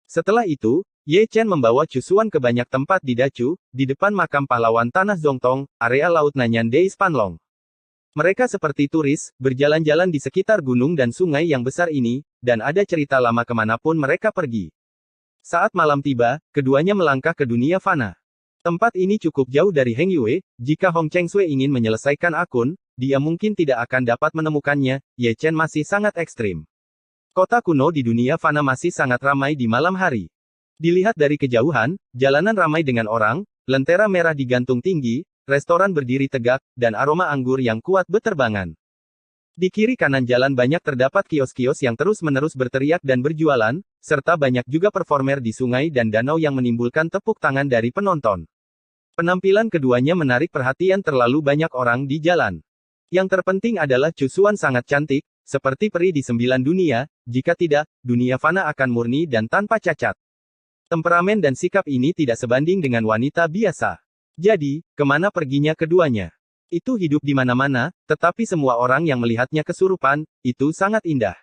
Setelah itu, Ye Chen membawa Chusuan ke banyak tempat di Dachu, di depan makam pahlawan tanah Zongtong, area Laut Nanyan Deis Panlong. Mereka seperti turis, berjalan-jalan di sekitar gunung dan sungai yang besar ini, dan ada cerita lama kemanapun mereka pergi. Saat malam tiba, keduanya melangkah ke dunia fana. Tempat ini cukup jauh dari Heng Yue, jika Hong Cheng Sui ingin menyelesaikan akun, dia mungkin tidak akan dapat menemukannya. Ye Chen masih sangat ekstrim. Kota kuno di dunia fana masih sangat ramai di malam hari. Dilihat dari kejauhan, jalanan ramai dengan orang, lentera merah digantung tinggi, restoran berdiri tegak, dan aroma anggur yang kuat beterbangan. Di kiri kanan jalan banyak terdapat kios-kios yang terus-menerus berteriak dan berjualan, serta banyak juga performer di sungai dan danau yang menimbulkan tepuk tangan dari penonton. Penampilan keduanya menarik perhatian terlalu banyak orang di jalan. Yang terpenting adalah Chusuan sangat cantik, seperti peri di 9 dunia, jika tidak, dunia fana akan murni dan tanpa cacat. Temperamen dan sikap ini tidak sebanding dengan wanita biasa. Jadi, kemana perginya keduanya? Itu hidup di mana-mana, tetapi semua orang yang melihatnya kesurupan, itu sangat indah.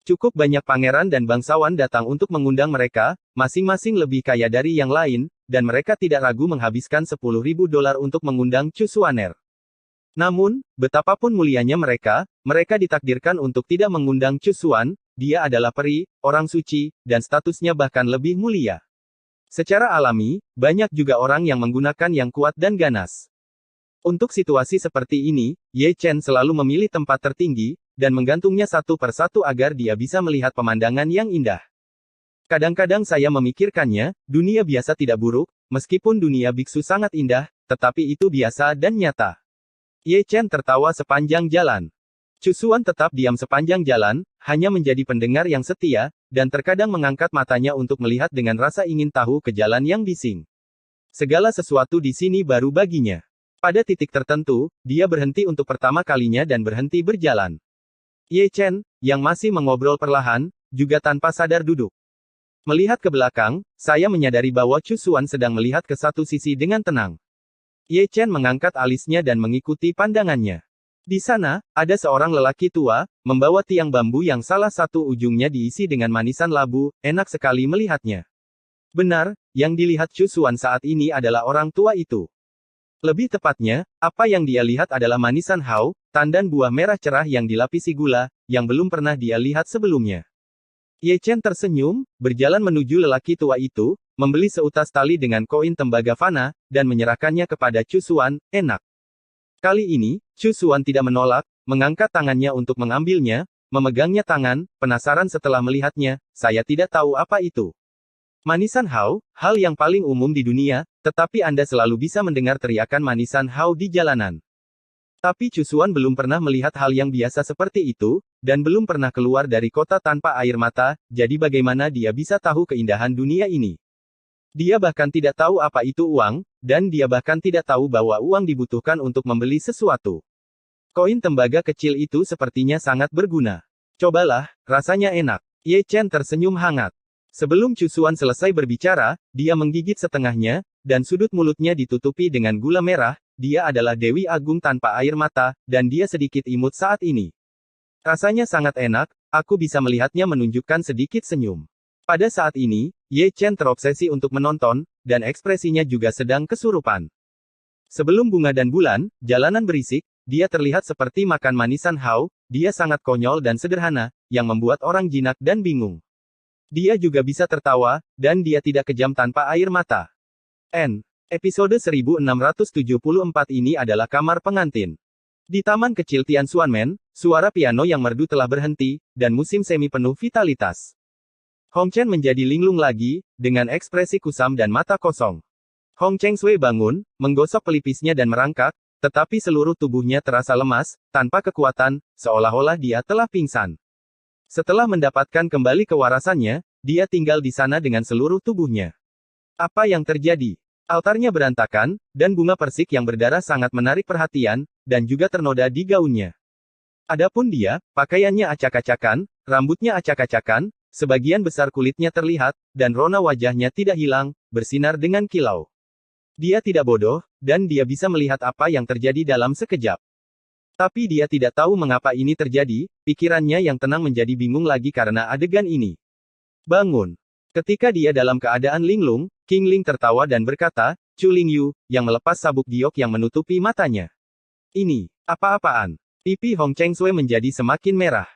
Cukup banyak pangeran dan bangsawan datang untuk mengundang mereka, masing-masing lebih kaya dari yang lain, dan mereka tidak ragu menghabiskan $10.000 untuk mengundang Chusuaner. Namun, betapapun mulianya mereka ditakdirkan untuk tidak mengundang Chusuan, dia adalah peri, orang suci, dan statusnya bahkan lebih mulia. Secara alami, banyak juga orang yang menggunakan yang kuat dan ganas. Untuk situasi seperti ini, Ye Chen selalu memilih tempat tertinggi, dan menggantungnya satu persatu agar dia bisa melihat pemandangan yang indah. Kadang-kadang saya memikirkannya, dunia biasa tidak buruk, meskipun dunia biksu sangat indah, tetapi itu biasa dan nyata. Ye Chen tertawa sepanjang jalan. Chusuan tetap diam sepanjang jalan, hanya menjadi pendengar yang setia, dan terkadang mengangkat matanya untuk melihat dengan rasa ingin tahu ke jalan yang bising. Segala sesuatu di sini baru baginya. Pada titik tertentu, dia berhenti untuk pertama kalinya dan berhenti berjalan. Ye Chen, yang masih mengobrol perlahan, juga tanpa sadar duduk. Melihat ke belakang, saya menyadari bahwa Chusuan sedang melihat ke satu sisi dengan tenang. Ye Chen mengangkat alisnya dan mengikuti pandangannya. Di sana, ada seorang lelaki tua, membawa tiang bambu yang salah satu ujungnya diisi dengan manisan labu, enak sekali melihatnya. Benar, yang dilihat Chusuan saat ini adalah orang tua itu. Lebih tepatnya, apa yang dia lihat adalah manisan hao, tandan buah merah cerah yang dilapisi gula, yang belum pernah dia lihat sebelumnya. Ye Chen tersenyum, berjalan menuju lelaki tua itu, membeli seutas tali dengan koin tembaga fana, dan menyerahkannya kepada Chusuan, enak. Kali ini, Chusuan tidak menolak, mengangkat tangannya untuk mengambilnya, memegangnya tangan, penasaran setelah melihatnya, saya tidak tahu apa itu. Manisan hao, hal yang paling umum di dunia, tetapi Anda selalu bisa mendengar teriakan manisan hao di jalanan. Tapi Chusuan belum pernah melihat hal yang biasa seperti itu, dan belum pernah keluar dari kota tanpa air mata, jadi bagaimana dia bisa tahu keindahan dunia ini? Dia bahkan tidak tahu apa itu uang, dan dia bahkan tidak tahu bahwa uang dibutuhkan untuk membeli sesuatu. Koin tembaga kecil itu sepertinya sangat berguna. Cobalah, rasanya enak. Ye Chen tersenyum hangat. Sebelum Chusuan selesai berbicara, dia menggigit setengahnya, dan sudut mulutnya ditutupi dengan gula merah. Dia adalah Dewi Agung tanpa air mata, dan dia sedikit imut saat ini. Rasanya sangat enak, aku bisa melihatnya menunjukkan sedikit senyum. Pada saat ini, Ye Chen terobsesi untuk menonton, dan ekspresinya juga sedang kesurupan. Sebelum bunga dan bulan, jalanan berisik, dia terlihat seperti makan manisan hao, dia sangat konyol dan sederhana, yang membuat orang jinak dan bingung. Dia juga bisa tertawa, dan dia tidak kejam tanpa air mata. Episode 1674 ini adalah kamar pengantin. Di taman kecil Tianxuanmen, suara piano yang merdu telah berhenti, dan musim semi penuh vitalitas. Hong Chen menjadi linglung lagi, dengan ekspresi kusam dan mata kosong. Hong Cheng Sui bangun, menggosok pelipisnya dan merangkak, tetapi seluruh tubuhnya terasa lemas, tanpa kekuatan, seolah-olah dia telah pingsan. Setelah mendapatkan kembali kewarasannya, dia tinggal di sana dengan seluruh tubuhnya. Apa yang terjadi? Altarnya berantakan, dan bunga persik yang berdarah sangat menarik perhatian, dan juga ternoda di gaunnya. Adapun dia, pakaiannya acak-acakan, rambutnya acak-acakan, sebagian besar kulitnya terlihat, dan rona wajahnya tidak hilang, bersinar dengan kilau. Dia tidak bodoh, dan dia bisa melihat apa yang terjadi dalam sekejap. Tapi dia tidak tahu mengapa ini terjadi, pikirannya yang tenang menjadi bingung lagi karena adegan ini. Bangun. Ketika dia dalam keadaan linglung, King Ling tertawa dan berkata, Chu Lingyu, yang melepas sabuk giok yang menutupi matanya. Ini, apa-apaan? Pipi Hong Cheng Sui menjadi semakin merah.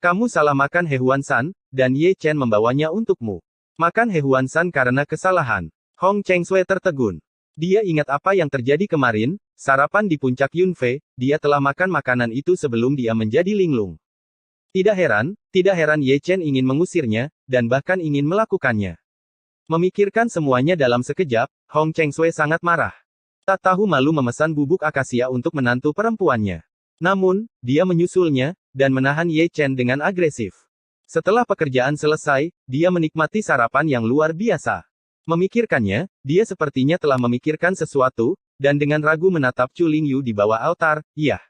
Kamu salah makan He Huan San, dan Ye Chen membawanya untukmu. Makan He Huan San karena kesalahan. Hong Cheng Sui tertegun. Dia ingat apa yang terjadi kemarin, sarapan di puncak Yunfei, dia telah makan makanan itu sebelum dia menjadi linglung. Tidak heran Ye Chen ingin mengusirnya, dan bahkan ingin melakukannya. Memikirkan semuanya dalam sekejap, Hong Cheng Sui sangat marah. Tak tahu malu memesan bubuk akasia untuk menantu perempuannya. Namun, dia menyusulnya, dan menahan Ye Chen dengan agresif. Setelah pekerjaan selesai, dia menikmati sarapan yang luar biasa. Memikirkannya, dia sepertinya telah memikirkan sesuatu, dan dengan ragu menatap Chu Lingyu di bawah altar, "Yah.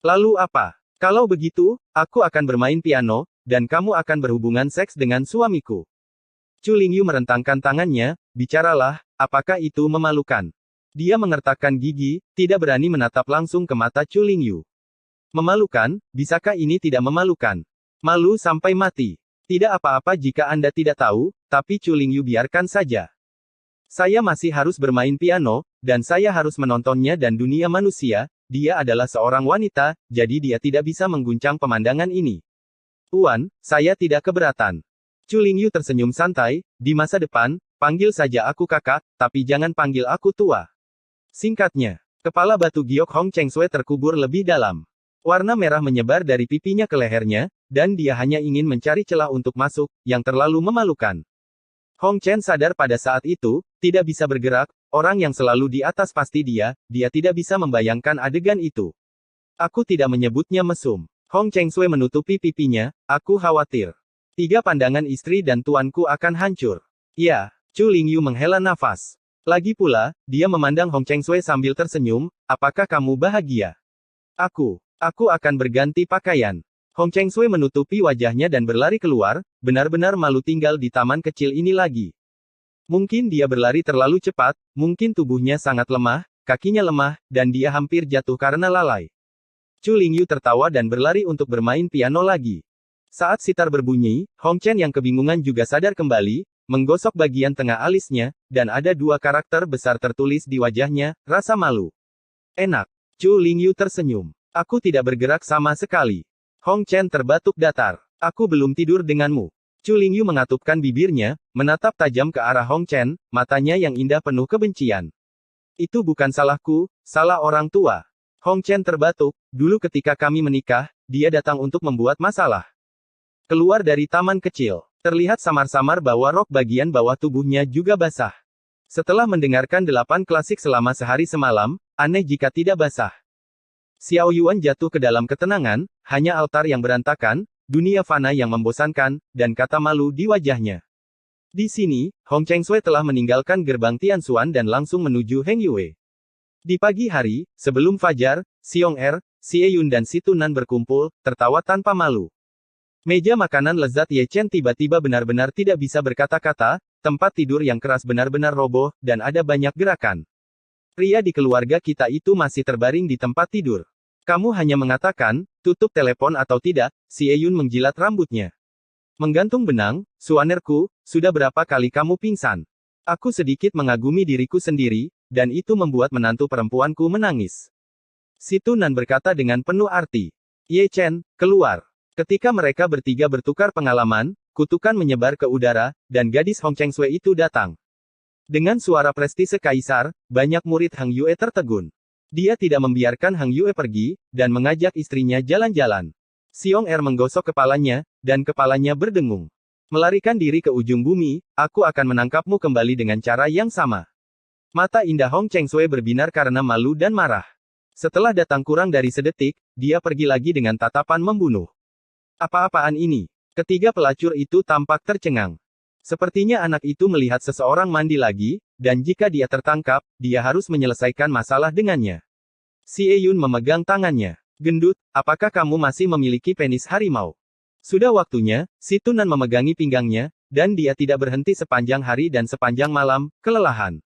Lalu apa? Kalau begitu, aku akan bermain piano, dan kamu akan berhubungan seks dengan suamiku." Chu Lingyu merentangkan tangannya, "Bicaralah, apakah itu memalukan?" Dia mengertakkan gigi, tidak berani menatap langsung ke mata Chu Lingyu. "Memalukan? Bisakah ini tidak memalukan? Malu sampai mati. Tidak apa-apa jika Anda tidak tahu, tapi Chu Lingyu biarkan saja. Saya masih harus bermain piano, dan saya harus menontonnya dan dunia manusia, dia adalah seorang wanita, jadi dia tidak bisa mengguncang pemandangan ini. Tuan, saya tidak keberatan." Chu Lingyu tersenyum santai, "Di masa depan, panggil saja aku kakak, tapi jangan panggil aku tua." Singkatnya, kepala batu giok Hong Cheng Sui terkubur lebih dalam. Warna merah menyebar dari pipinya ke lehernya, dan dia hanya ingin mencari celah untuk masuk, yang terlalu memalukan. Hong Chen sadar pada saat itu, tidak bisa bergerak, orang yang selalu di atas pasti dia tidak bisa membayangkan adegan itu. "Aku tidak menyebutnya mesum." Hong Cheng Sui menutupi pipinya, "Aku khawatir. 3 pandangan istri dan tuanku akan hancur." "Ya." Chu Lingyu menghela nafas. Lagi pula, dia memandang Hong Cheng Sui sambil tersenyum, "Apakah kamu bahagia?" Aku akan berganti pakaian." Hong Cheng Sui menutupi wajahnya dan berlari keluar, benar-benar malu tinggal di taman kecil ini lagi. Mungkin dia berlari terlalu cepat, mungkin tubuhnya sangat lemah, kakinya lemah, dan dia hampir jatuh karena lalai. Chu Lingyu tertawa dan berlari untuk bermain piano lagi. Saat sitar berbunyi, Hong Chen yang kebingungan juga sadar kembali, menggosok bagian tengah alisnya, dan ada 2 karakter besar tertulis di wajahnya, rasa malu. "Enak." Chu Lingyu tersenyum. "Aku tidak bergerak sama sekali." Hong Chen terbatuk datar. "Aku belum tidur denganmu." Chu Lingyu mengatupkan bibirnya, menatap tajam ke arah Hong Chen, matanya yang indah penuh kebencian. "Itu bukan salahku, salah orang tua." Hong Chen terbatuk, "Dulu ketika kami menikah, dia datang untuk membuat masalah." Keluar dari taman kecil, terlihat samar-samar bahwa rok bagian bawah tubuhnya juga basah. Setelah mendengarkan 8 klasik selama sehari semalam, aneh jika tidak basah. Xiao Yuan jatuh ke dalam ketenangan, hanya altar yang berantakan, dunia fana yang membosankan, dan kata malu di wajahnya. Di sini, Hong Cheng Sui telah meninggalkan gerbang Tianxuan dan langsung menuju Heng Yue. Di pagi hari, sebelum fajar, Xiong Er, Xie Yun dan Si Tunan berkumpul, tertawa tanpa malu. Meja makanan lezat Ye Chen tiba-tiba benar-benar tidak bisa berkata-kata, tempat tidur yang keras benar-benar roboh, dan ada banyak gerakan. "Pria di keluarga kita itu masih terbaring di tempat tidur. Kamu hanya mengatakan, tutup telepon atau tidak." Xie Yun menjilat rambutnya. "Menggantung benang, suanerku, sudah berapa kali kamu pingsan? Aku sedikit mengagumi diriku sendiri, dan itu membuat menantu perempuanku menangis." Si Tunan berkata dengan penuh arti. "Ye Chen, keluar." Ketika mereka bertiga bertukar pengalaman, kutukan menyebar ke udara, dan gadis Hong Cheng Sui itu datang. Dengan suara prestise kaisar, banyak murid Hang Yue tertegun. Dia tidak membiarkan Hang Yue pergi, dan mengajak istrinya jalan-jalan. Xiong Er menggosok kepalanya, dan kepalanya berdengung. "Melarikan diri ke ujung bumi, aku akan menangkapmu kembali dengan cara yang sama." Mata indah Hong Cheng Sui berbinar karena malu dan marah. Setelah datang kurang dari sedetik, dia pergi lagi dengan tatapan membunuh. "Apa-apaan ini?" Ketiga pelacur itu tampak tercengang. Sepertinya anak itu melihat seseorang mandi lagi, dan jika dia tertangkap, dia harus menyelesaikan masalah dengannya. Xie Yun memegang tangannya. "Gendut, apakah kamu masih memiliki penis harimau?" Sudah waktunya, Si Tunan memegangi pinggangnya, dan dia tidak berhenti sepanjang hari dan sepanjang malam, kelelahan.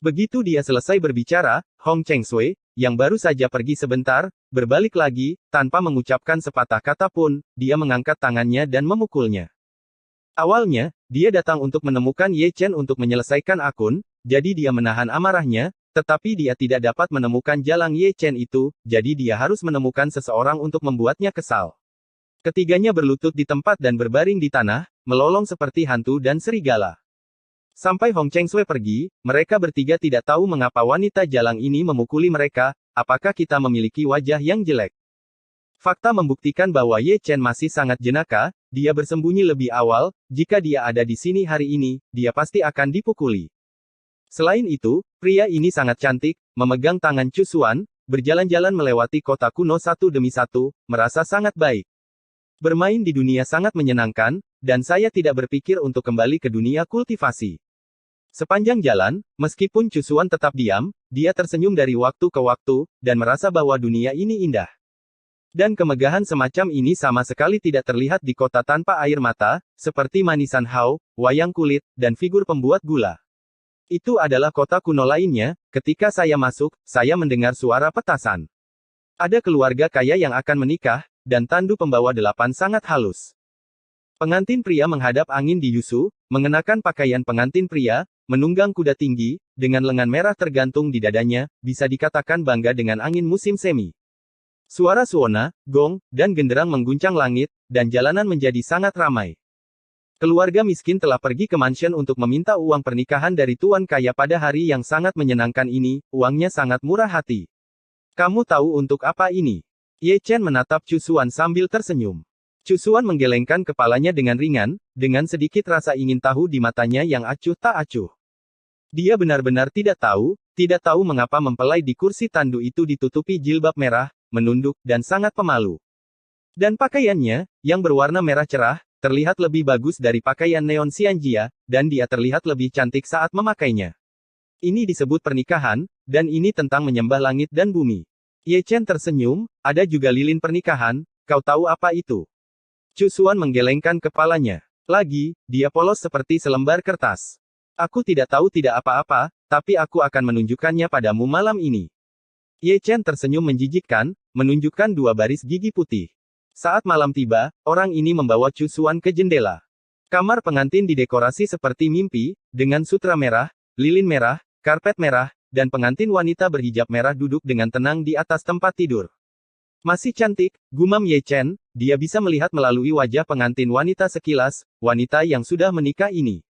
Begitu dia selesai berbicara, Hong Cheng Sui, yang baru saja pergi sebentar, berbalik lagi, tanpa mengucapkan sepatah kata pun, dia mengangkat tangannya dan memukulnya. Awalnya, dia datang untuk menemukan Ye Chen untuk menyelesaikan akun, jadi dia menahan amarahnya, tetapi dia tidak dapat menemukan jalan Ye Chen itu, jadi dia harus menemukan seseorang untuk membuatnya kesal. Ketiganya berlutut di tempat dan berbaring di tanah, melolong seperti hantu dan serigala. Sampai Hong Cheng Sui pergi, mereka bertiga tidak tahu mengapa wanita jalang ini memukuli mereka, apakah kita memiliki wajah yang jelek. Fakta membuktikan bahwa Ye Chen masih sangat jenaka, dia bersembunyi lebih awal, jika dia ada di sini hari ini, dia pasti akan dipukuli. Selain itu, pria ini sangat cantik, memegang tangan Chu Xuan, berjalan-jalan melewati kota kuno satu demi satu, merasa sangat baik. Bermain di dunia sangat menyenangkan, dan saya tidak berpikir untuk kembali ke dunia kultivasi. Sepanjang jalan, meskipun Chu Xuan tetap diam, dia tersenyum dari waktu ke waktu, dan merasa bahwa dunia ini indah. Dan kemegahan semacam ini sama sekali tidak terlihat di kota tanpa air mata, seperti manisan hao, wayang kulit, dan figur pembuat gula. Itu adalah kota kuno lainnya, ketika saya masuk, saya mendengar suara petasan. Ada keluarga kaya yang akan menikah, dan tandu pembawa 8 sangat halus. Pengantin pria menghadap angin di Yusu, mengenakan pakaian pengantin pria, menunggang kuda tinggi, dengan lengan merah tergantung di dadanya, bisa dikatakan bangga dengan angin musim semi. Suara suona, gong, dan genderang mengguncang langit, dan jalanan menjadi sangat ramai. Keluarga miskin telah pergi ke mansion untuk meminta uang pernikahan dari tuan kaya pada hari yang sangat menyenangkan ini, uangnya sangat murah hati. Kamu tahu untuk apa ini? Ye Chen menatap Chu Xuan sambil tersenyum. Chu Xuan menggelengkan kepalanya dengan ringan, dengan sedikit rasa ingin tahu di matanya yang acuh tak acuh. Dia benar-benar tidak tahu mengapa mempelai di kursi tandu itu ditutupi jilbab merah, menunduk, dan sangat pemalu. Dan pakaiannya, yang berwarna merah cerah, terlihat lebih bagus dari pakaian neon Xianjia, dan dia terlihat lebih cantik saat memakainya. Ini disebut pernikahan, dan ini tentang menyembah langit dan bumi. Ye Chen tersenyum, ada juga lilin pernikahan, kau tahu apa itu? Chu Xuan menggelengkan kepalanya. Lagi, dia polos seperti selembar kertas. Aku tidak tahu tidak apa-apa, tapi aku akan menunjukkannya padamu malam ini. Ye Chen tersenyum menjijikkan, menunjukkan 2 baris gigi putih. Saat malam tiba, orang ini membawa Chu Xuan ke jendela. Kamar pengantin didekorasi seperti mimpi, dengan sutra merah, lilin merah, karpet merah, dan pengantin wanita berhijab merah duduk dengan tenang di atas tempat tidur. Masih cantik, gumam Ye Chen, dia bisa melihat melalui wajah pengantin wanita sekilas, wanita yang sudah menikah ini.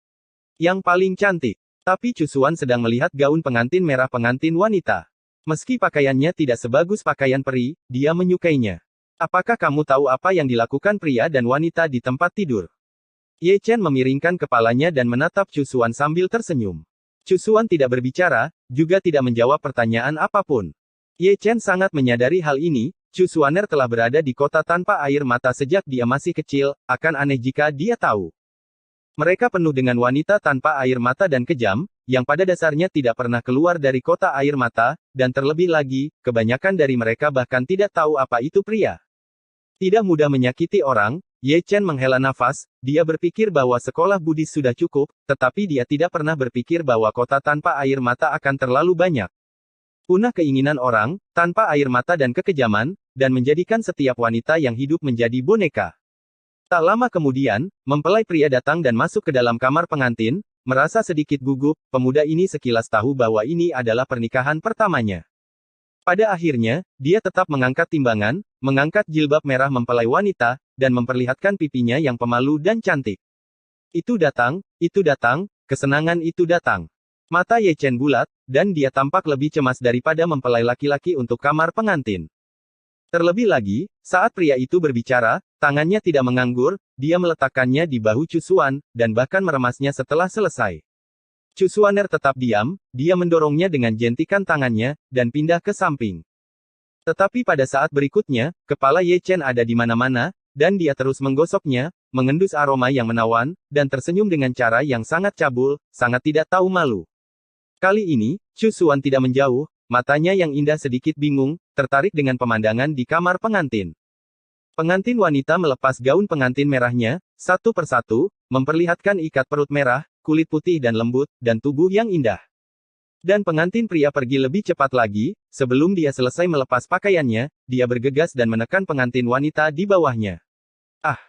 Yang paling cantik. Tapi Chu Xuan sedang melihat gaun pengantin merah pengantin wanita. Meski pakaiannya tidak sebagus pakaian peri, dia menyukainya. Apakah kamu tahu apa yang dilakukan pria dan wanita di tempat tidur? Ye Chen memiringkan kepalanya dan menatap Chu Xuan sambil tersenyum. Chu Xuan tidak berbicara, juga tidak menjawab pertanyaan apapun. Ye Chen sangat menyadari hal ini, Chu Xuaner telah berada di kota tanpa air mata sejak dia masih kecil, akan aneh jika dia tahu. Mereka penuh dengan wanita tanpa air mata dan kejam, yang pada dasarnya tidak pernah keluar dari kota air mata, dan terlebih lagi, kebanyakan dari mereka bahkan tidak tahu apa itu pria. Tidak mudah menyakiti orang, Ye Chen menghela nafas, dia berpikir bahwa sekolah Buddhis sudah cukup, tetapi dia tidak pernah berpikir bahwa kota tanpa air mata akan terlalu banyak. Punah keinginan orang, tanpa air mata dan kekejaman, dan menjadikan setiap wanita yang hidup menjadi boneka. Tak lama kemudian, mempelai pria datang dan masuk ke dalam kamar pengantin, merasa sedikit gugup, pemuda ini sekilas tahu bahwa ini adalah pernikahan pertamanya. Pada akhirnya, dia tetap mengangkat timbangan, mengangkat jilbab merah mempelai wanita, dan memperlihatkan pipinya yang pemalu dan cantik. Itu datang, kesenangan itu datang. Mata Ye Chen bulat, dan dia tampak lebih cemas daripada mempelai laki-laki untuk kamar pengantin. Terlebih lagi, saat pria itu berbicara, tangannya tidak menganggur, dia meletakkannya di bahu Chu Xuan, dan bahkan meremasnya setelah selesai. Chu Xuaner tetap diam, dia mendorongnya dengan jentikan tangannya, dan pindah ke samping. Tetapi pada saat berikutnya, kepala Ye Chen ada di mana-mana, dan dia terus menggosoknya, mengendus aroma yang menawan, dan tersenyum dengan cara yang sangat cabul, sangat tidak tahu malu. Kali ini, Chu Xuan tidak menjauh, matanya yang indah sedikit bingung, tertarik dengan pemandangan di kamar pengantin. Pengantin wanita melepas gaun pengantin merahnya, satu persatu, memperlihatkan ikat perut merah, kulit putih dan lembut, dan tubuh yang indah. Dan pengantin pria pergi lebih cepat lagi, sebelum dia selesai melepas pakaiannya, dia bergegas dan menekan pengantin wanita di bawahnya. Ah!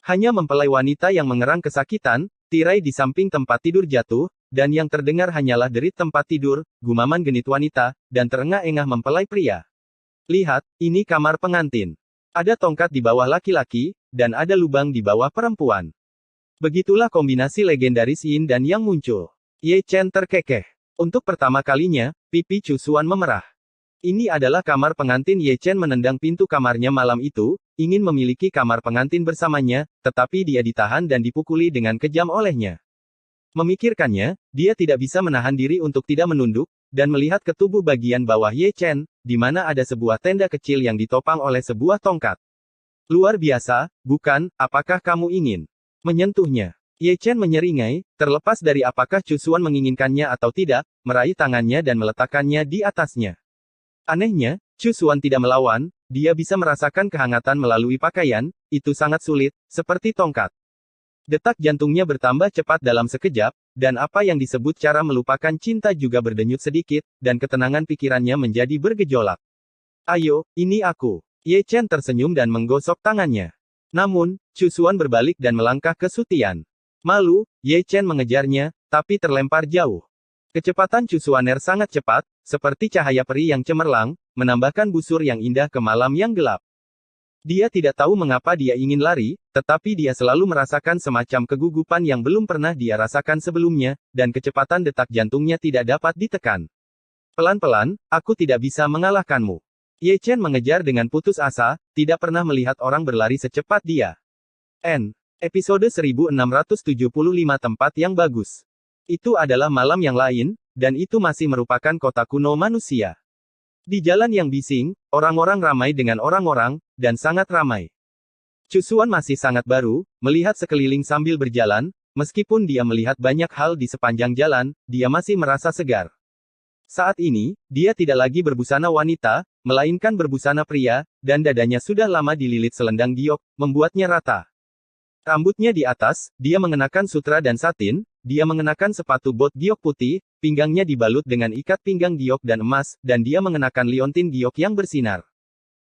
Hanya mempelai wanita yang mengerang kesakitan, tirai di samping tempat tidur jatuh, dan yang terdengar hanyalah derit tempat tidur, gumaman genit wanita, dan terengah-engah mempelai pria. Lihat, ini kamar pengantin. Ada tongkat di bawah laki-laki, dan ada lubang di bawah perempuan. Begitulah kombinasi legendaris Yin dan Yang muncul. Ye Chen terkekeh. Untuk pertama kalinya, pipi Chu Xuan memerah. Ini adalah kamar pengantin. Ye Chen menendang pintu kamarnya malam itu, ingin memiliki kamar pengantin bersamanya, tetapi dia ditahan dan dipukuli dengan kejam olehnya. Memikirkannya, dia tidak bisa menahan diri untuk tidak menunduk, dan melihat ke tubuh bagian bawah Ye Chen, di mana ada sebuah tenda kecil yang ditopang oleh sebuah tongkat. Luar biasa, bukan? Apakah kamu ingin menyentuhnya? Ye Chen menyeringai, terlepas dari apakah Chu Xuan menginginkannya atau tidak, meraih tangannya dan meletakkannya di atasnya. Anehnya, Chu Xuan tidak melawan, dia bisa merasakan kehangatan melalui pakaian, itu sangat sulit, seperti tongkat. Detak jantungnya bertambah cepat dalam sekejap, dan apa yang disebut cara melupakan cinta juga berdenyut sedikit, dan ketenangan pikirannya menjadi bergejolak. Ayo, ini aku. Ye Chen tersenyum dan menggosok tangannya. Namun, Chu Xuan berbalik dan melangkah ke Sutian. Malu, Ye Chen mengejarnya, tapi terlempar jauh. Kecepatan Chu Xuaner sangat cepat, seperti cahaya peri yang cemerlang, menambahkan busur yang indah ke malam yang gelap. Dia tidak tahu mengapa dia ingin lari, tetapi dia selalu merasakan semacam kegugupan yang belum pernah dia rasakan sebelumnya, dan kecepatan detak jantungnya tidak dapat ditekan. Pelan-pelan, aku tidak bisa mengalahkanmu. Ye Chen mengejar dengan putus asa, tidak pernah melihat orang berlari secepat dia. Episode 1675 tempat yang bagus. Itu adalah malam yang lain, dan itu masih merupakan kota kuno manusia. Di jalan yang bising, orang-orang ramai dengan orang-orang, dan sangat ramai. Chu Xuan masih sangat baru, melihat sekeliling sambil berjalan, meskipun dia melihat banyak hal di sepanjang jalan, dia masih merasa segar. Saat ini, dia tidak lagi berbusana wanita, melainkan berbusana pria, dan dadanya sudah lama dililit selendang giok, membuatnya rata. Rambutnya di atas, dia mengenakan sutra dan satin, dia mengenakan sepatu bot giok putih, pinggangnya dibalut dengan ikat pinggang giok dan emas, dan dia mengenakan liontin giok yang bersinar.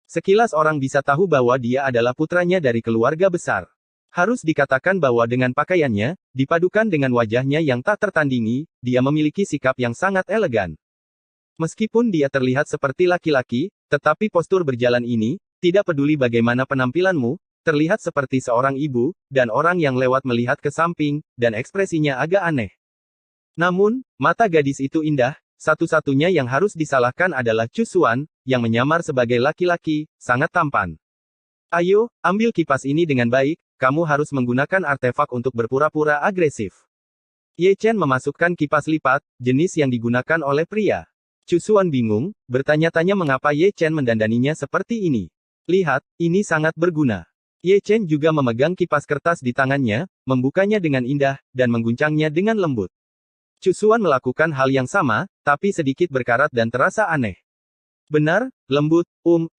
Sekilas orang bisa tahu bahwa dia adalah putranya dari keluarga besar. Harus dikatakan bahwa dengan pakaiannya, dipadukan dengan wajahnya yang tak tertandingi, dia memiliki sikap yang sangat elegan. Meskipun dia terlihat seperti laki-laki, tetapi postur berjalan ini, tidak peduli bagaimana penampilanmu, terlihat seperti seorang ibu, dan orang yang lewat melihat ke samping, dan ekspresinya agak aneh. Namun, mata gadis itu indah, satu-satunya yang harus disalahkan adalah Chu Xuan, yang menyamar sebagai laki-laki, sangat tampan. Ayo, ambil kipas ini dengan baik, kamu harus menggunakan artefak untuk berpura-pura agresif. Ye Chen memasukkan kipas lipat, jenis yang digunakan oleh pria. Chu Xuan bingung, bertanya-tanya mengapa Ye Chen mendandaninya seperti ini. Lihat, ini sangat berguna. Ye Chen juga memegang kipas kertas di tangannya, membukanya dengan indah, dan mengguncangnya dengan lembut. Chu Xuan melakukan hal yang sama, tapi sedikit berkarat dan terasa aneh. Benar, lembut,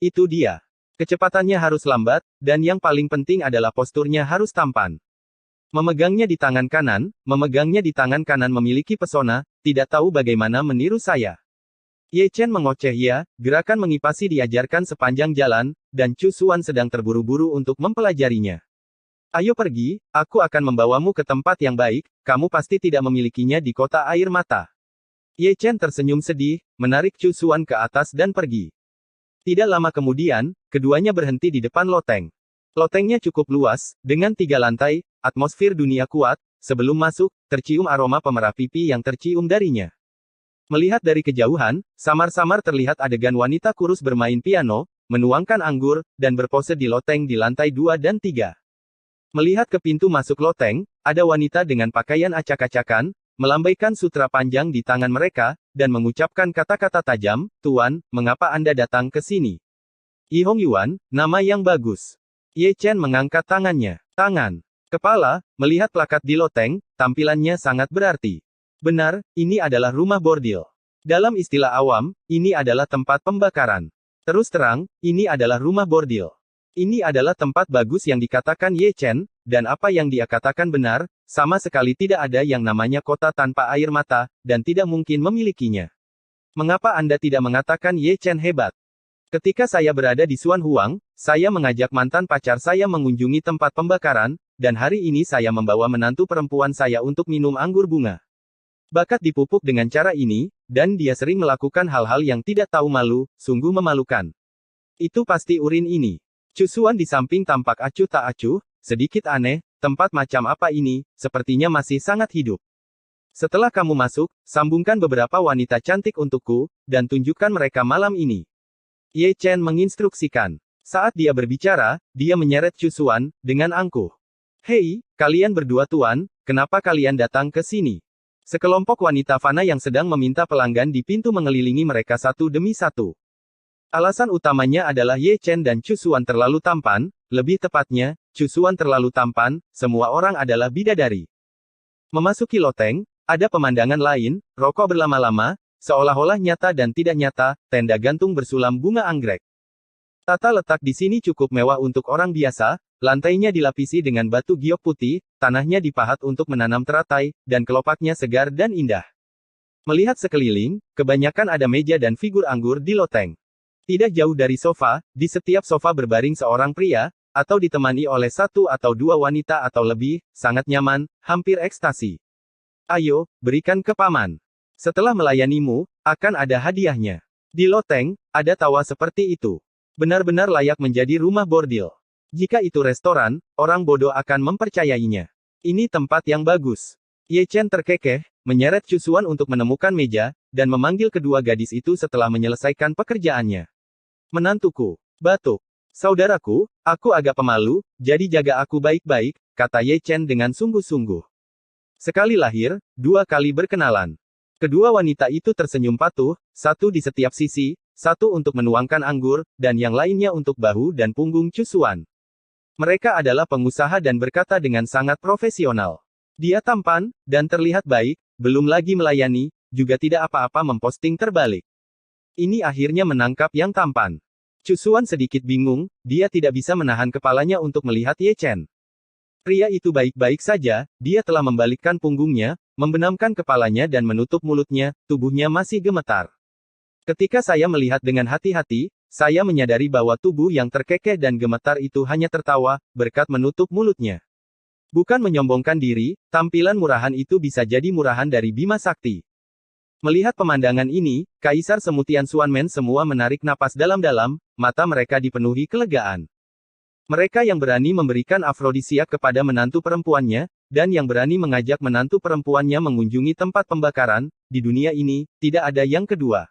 itu dia. Kecepatannya harus lambat, dan yang paling penting adalah posturnya harus tampan. Memegangnya di tangan kanan memiliki pesona, tidak tahu bagaimana meniru saya. Ye Chen mengoceh ya, gerakan mengipasi diajarkan sepanjang jalan, dan Chu Xuan sedang terburu-buru untuk mempelajarinya. Ayo pergi, aku akan membawamu ke tempat yang baik, kamu pasti tidak memilikinya di kota air mata. Ye Chen tersenyum sedih, menarik Chu Xuan ke atas dan pergi. Tidak lama kemudian, keduanya berhenti di depan loteng. Lotengnya cukup luas, dengan 3 lantai, atmosfer dunia kuat, sebelum masuk, tercium aroma pemerah pipi yang tercium darinya. Melihat dari kejauhan, samar-samar terlihat adegan wanita kurus bermain piano, menuangkan anggur, dan berpose di loteng di lantai 2 dan 3. Melihat ke pintu masuk loteng, ada wanita dengan pakaian acak-acakan, melambaikan sutra panjang di tangan mereka, dan mengucapkan kata-kata tajam, "Tuan, mengapa Anda datang ke sini?" Yi Hong Yuan, nama yang bagus. Ye Chen mengangkat tangannya. Tangan. Kepala, melihat plakat di loteng, tampilannya sangat berarti. Benar, ini adalah rumah bordil. Dalam istilah awam, ini adalah tempat pembakaran. Terus terang, ini adalah rumah bordil. Ini adalah tempat bagus yang dikatakan Ye Chen, dan apa yang dia katakan benar, sama sekali tidak ada yang namanya kota tanpa air mata, dan tidak mungkin memilikinya. Mengapa Anda tidak mengatakan Ye Chen hebat? Ketika saya berada di Xuan Huang, saya mengajak mantan pacar saya mengunjungi tempat pembakaran, dan hari ini saya membawa menantu perempuan saya untuk minum anggur bunga. Bakat dipupuk dengan cara ini, dan dia sering melakukan hal-hal yang tidak tahu malu, sungguh memalukan. Itu pasti urin ini. Chu Xuan di samping tampak acuh tak acuh, sedikit aneh, tempat macam apa ini, sepertinya masih sangat hidup. Setelah kamu masuk, sambungkan beberapa wanita cantik untukku, dan tunjukkan mereka malam ini. Ye Chen menginstruksikan. Saat dia berbicara, dia menyeret Chu Xuan, dengan angkuh. Hei, kalian berdua tuan, kenapa kalian datang ke sini? Sekelompok wanita fana yang sedang meminta pelanggan di pintu mengelilingi mereka satu demi satu. Alasan utamanya adalah Ye Chen dan Chu Xuan terlalu tampan, lebih tepatnya, Chu Xuan terlalu tampan, semua orang adalah bidadari. Memasuki loteng, ada pemandangan lain, rokok berlama-lama, seolah-olah nyata dan tidak nyata, tenda gantung bersulam bunga anggrek. Tata letak di sini cukup mewah untuk orang biasa, lantainya dilapisi dengan batu giok putih, tanahnya dipahat untuk menanam teratai, dan kelopaknya segar dan indah. Melihat sekeliling, kebanyakan ada meja dan figur anggur di loteng. Tidak jauh dari sofa, di setiap sofa berbaring seorang pria, atau ditemani oleh satu atau dua wanita atau lebih, sangat nyaman, hampir ekstasi. Ayo, berikan ke paman. Setelah melayanimu, akan ada hadiahnya. Di loteng, ada tawa seperti itu. Benar-benar layak menjadi rumah bordil. Jika itu restoran, orang bodoh akan mempercayainya. Ini tempat yang bagus. Ye Chen terkekeh, menyeret Chu Xuan untuk menemukan meja, dan memanggil kedua gadis itu setelah menyelesaikan pekerjaannya. Menantuku, batuk. Saudaraku, aku agak pemalu, jadi jaga aku baik-baik, kata Ye Chen dengan sungguh-sungguh. Sekali lahir, dua kali berkenalan. Kedua wanita itu tersenyum patuh, satu di setiap sisi, satu untuk menuangkan anggur, dan yang lainnya untuk bahu dan punggung Chu Xuan. Mereka adalah pengusaha dan berkata dengan sangat profesional. Dia tampan, dan terlihat baik, belum lagi melayani, juga tidak apa-apa memposting terbalik. Ini akhirnya menangkap yang tampan. Chu Xuan sedikit bingung, dia tidak bisa menahan kepalanya untuk melihat Ye Chen. Pria itu baik-baik saja, dia telah membalikkan punggungnya, membenamkan kepalanya dan menutup mulutnya, tubuhnya masih gemetar. Ketika saya melihat dengan hati-hati, saya menyadari bahwa tubuh yang terkekeh dan gemetar itu hanya tertawa, berkat menutup mulutnya. Bukan menyombongkan diri, tampilan murahan itu bisa jadi murahan dari Bima Sakti. Melihat pemandangan ini, Kaisar Semutian Xuanmen semua menarik napas dalam-dalam, mata mereka dipenuhi kelegaan. Mereka yang berani memberikan afrodisiak kepada menantu perempuannya, dan yang berani mengajak menantu perempuannya mengunjungi tempat pembakaran, di dunia ini, tidak ada yang kedua.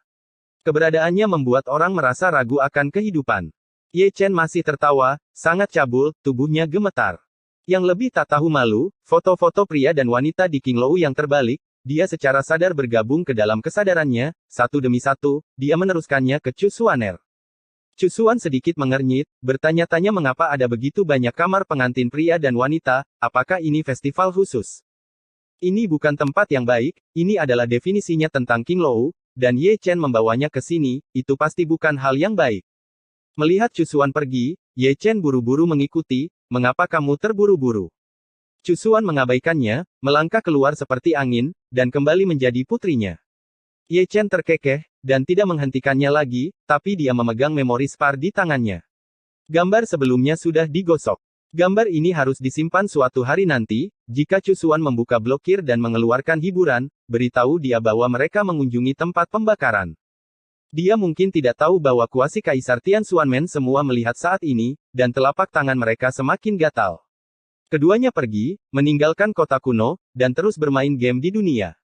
Keberadaannya membuat orang merasa ragu akan kehidupan. Ye Chen masih tertawa, sangat cabul, tubuhnya gemetar. Yang lebih tak tahu malu, foto-foto pria dan wanita di King Lou yang terbalik, dia secara sadar bergabung ke dalam kesadarannya, satu demi satu, dia meneruskannya ke Chu Xuaner. Chu Xuan sedikit mengernyit, bertanya-tanya mengapa ada begitu banyak kamar pengantin pria dan wanita, apakah ini festival khusus? Ini bukan tempat yang baik, ini adalah definisinya tentang King Lou, dan Ye Chen membawanya ke sini, itu pasti bukan hal yang baik. Melihat Chu Xuan pergi, Ye Chen buru-buru mengikuti, mengapa kamu terburu-buru? Chu Xuan mengabaikannya, melangkah keluar seperti angin, dan kembali menjadi putrinya. Ye Chen terkekeh, dan tidak menghentikannya lagi, tapi dia memegang memori spar di tangannya. Gambar sebelumnya sudah digosok. Gambar ini harus disimpan suatu hari nanti, jika Chu Xuan membuka blokir dan mengeluarkan hiburan, beritahu dia bahwa mereka mengunjungi tempat pembakaran. Dia mungkin tidak tahu bahwa kuasi Kaisar Tian Xuanmen semua melihat saat ini, dan telapak tangan mereka semakin gatal. Keduanya pergi, meninggalkan kota kuno, dan terus bermain game di dunia.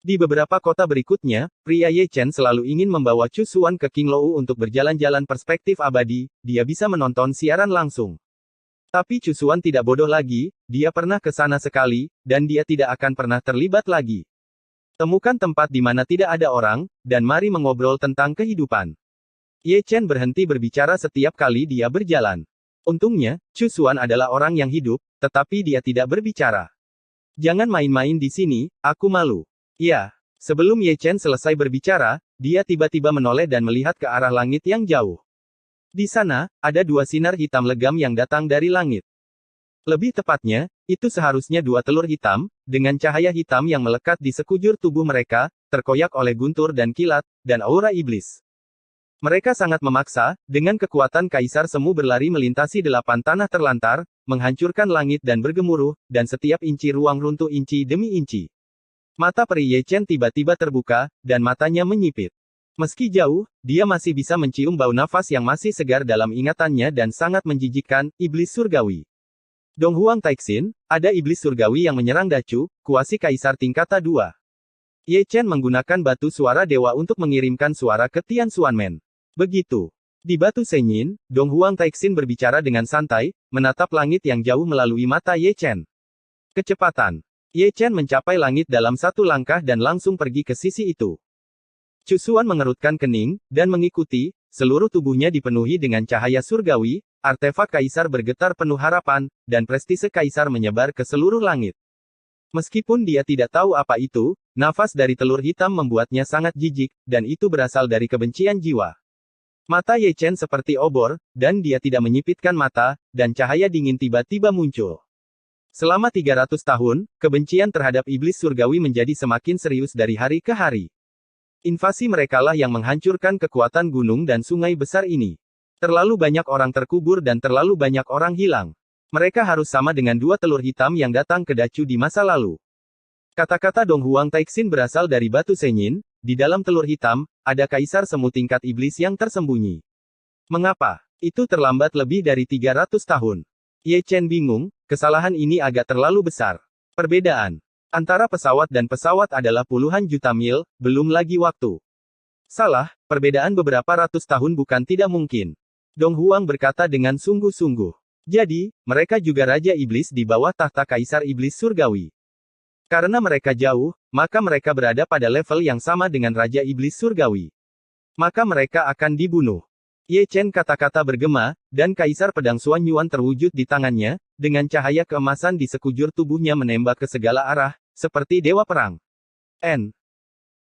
Di beberapa kota berikutnya, pria Ye Chen selalu ingin membawa Chu Xuan ke King Lou untuk berjalan-jalan perspektif abadi, dia bisa menonton siaran langsung. Tapi Chu Xuan tidak bodoh lagi, dia pernah ke sana sekali, dan dia tidak akan pernah terlibat lagi. Temukan tempat di mana tidak ada orang, dan mari mengobrol tentang kehidupan. Ye Chen berhenti berbicara setiap kali dia berjalan. Untungnya, Chu Xuan adalah orang yang hidup, tetapi dia tidak berbicara. Jangan main-main di sini, aku malu. Ya, sebelum Ye Chen selesai berbicara, dia tiba-tiba menoleh dan melihat ke arah langit yang jauh. Di sana, ada dua sinar hitam legam yang datang dari langit. Lebih tepatnya, itu seharusnya dua telur hitam, dengan cahaya hitam yang melekat di sekujur tubuh mereka, terkoyak oleh guntur dan kilat, dan aura iblis. Mereka sangat memaksa, dengan kekuatan Kaisar Semu berlari melintasi 8 tanah terlantar, menghancurkan langit dan bergemuruh, dan setiap inci ruang runtuh inci demi inci. Mata peri Ye Chen tiba-tiba terbuka, dan matanya menyipit. Meski jauh, dia masih bisa mencium bau nafas yang masih segar dalam ingatannya dan sangat menjijikkan, iblis surgawi. Donghuang Taixin, ada iblis surgawi yang menyerang Dacu, kuasi Kaisar tingkatan 2. Ye Chen menggunakan batu suara dewa untuk mengirimkan suara ke Tian Xuanmen. Begitu. Di Batu Senyin, Donghuang Taixin berbicara dengan santai, menatap langit yang jauh melalui mata Ye Chen. Kecepatan. Ye Chen mencapai langit dalam 1 langkah dan langsung pergi ke sisi itu. Chu Xuan mengerutkan kening, dan mengikuti, seluruh tubuhnya dipenuhi dengan cahaya surgawi, artefak Kaisar bergetar penuh harapan, dan prestise Kaisar menyebar ke seluruh langit. Meskipun dia tidak tahu apa itu, nafas dari telur hitam membuatnya sangat jijik, dan itu berasal dari kebencian jiwa. Mata Ye Chen seperti obor, dan dia tidak menyipitkan mata, dan cahaya dingin tiba-tiba muncul. Selama 300 tahun, kebencian terhadap iblis surgawi menjadi semakin serius dari hari ke hari. Invasi merekalah yang menghancurkan kekuatan gunung dan sungai besar ini. Terlalu banyak orang terkubur dan terlalu banyak orang hilang. Mereka harus sama dengan 2 telur hitam yang datang ke Dacu di masa lalu. Kata-kata Donghuang Taixin berasal dari Batu Senyin. Di dalam telur hitam, ada Kaisar Semu tingkat iblis yang tersembunyi. Mengapa? Itu terlambat lebih dari 300 tahun. Ye Chen bingung, kesalahan ini agak terlalu besar. Perbedaan antara pesawat dan pesawat adalah puluhan juta mil, belum lagi waktu. Salah, perbedaan beberapa ratus tahun bukan tidak mungkin. Donghuang berkata dengan sungguh-sungguh. Jadi, mereka juga Raja Iblis di bawah tahta Kaisar Iblis Surgawi. Karena mereka jauh, maka mereka berada pada level yang sama dengan Raja Iblis Surgawi. Maka mereka akan dibunuh. Ye Chen kata-kata bergema, dan Kaisar Pedang Xuan Yuan terwujud di tangannya, dengan cahaya keemasan di sekujur tubuhnya menembak ke segala arah, seperti dewa perang.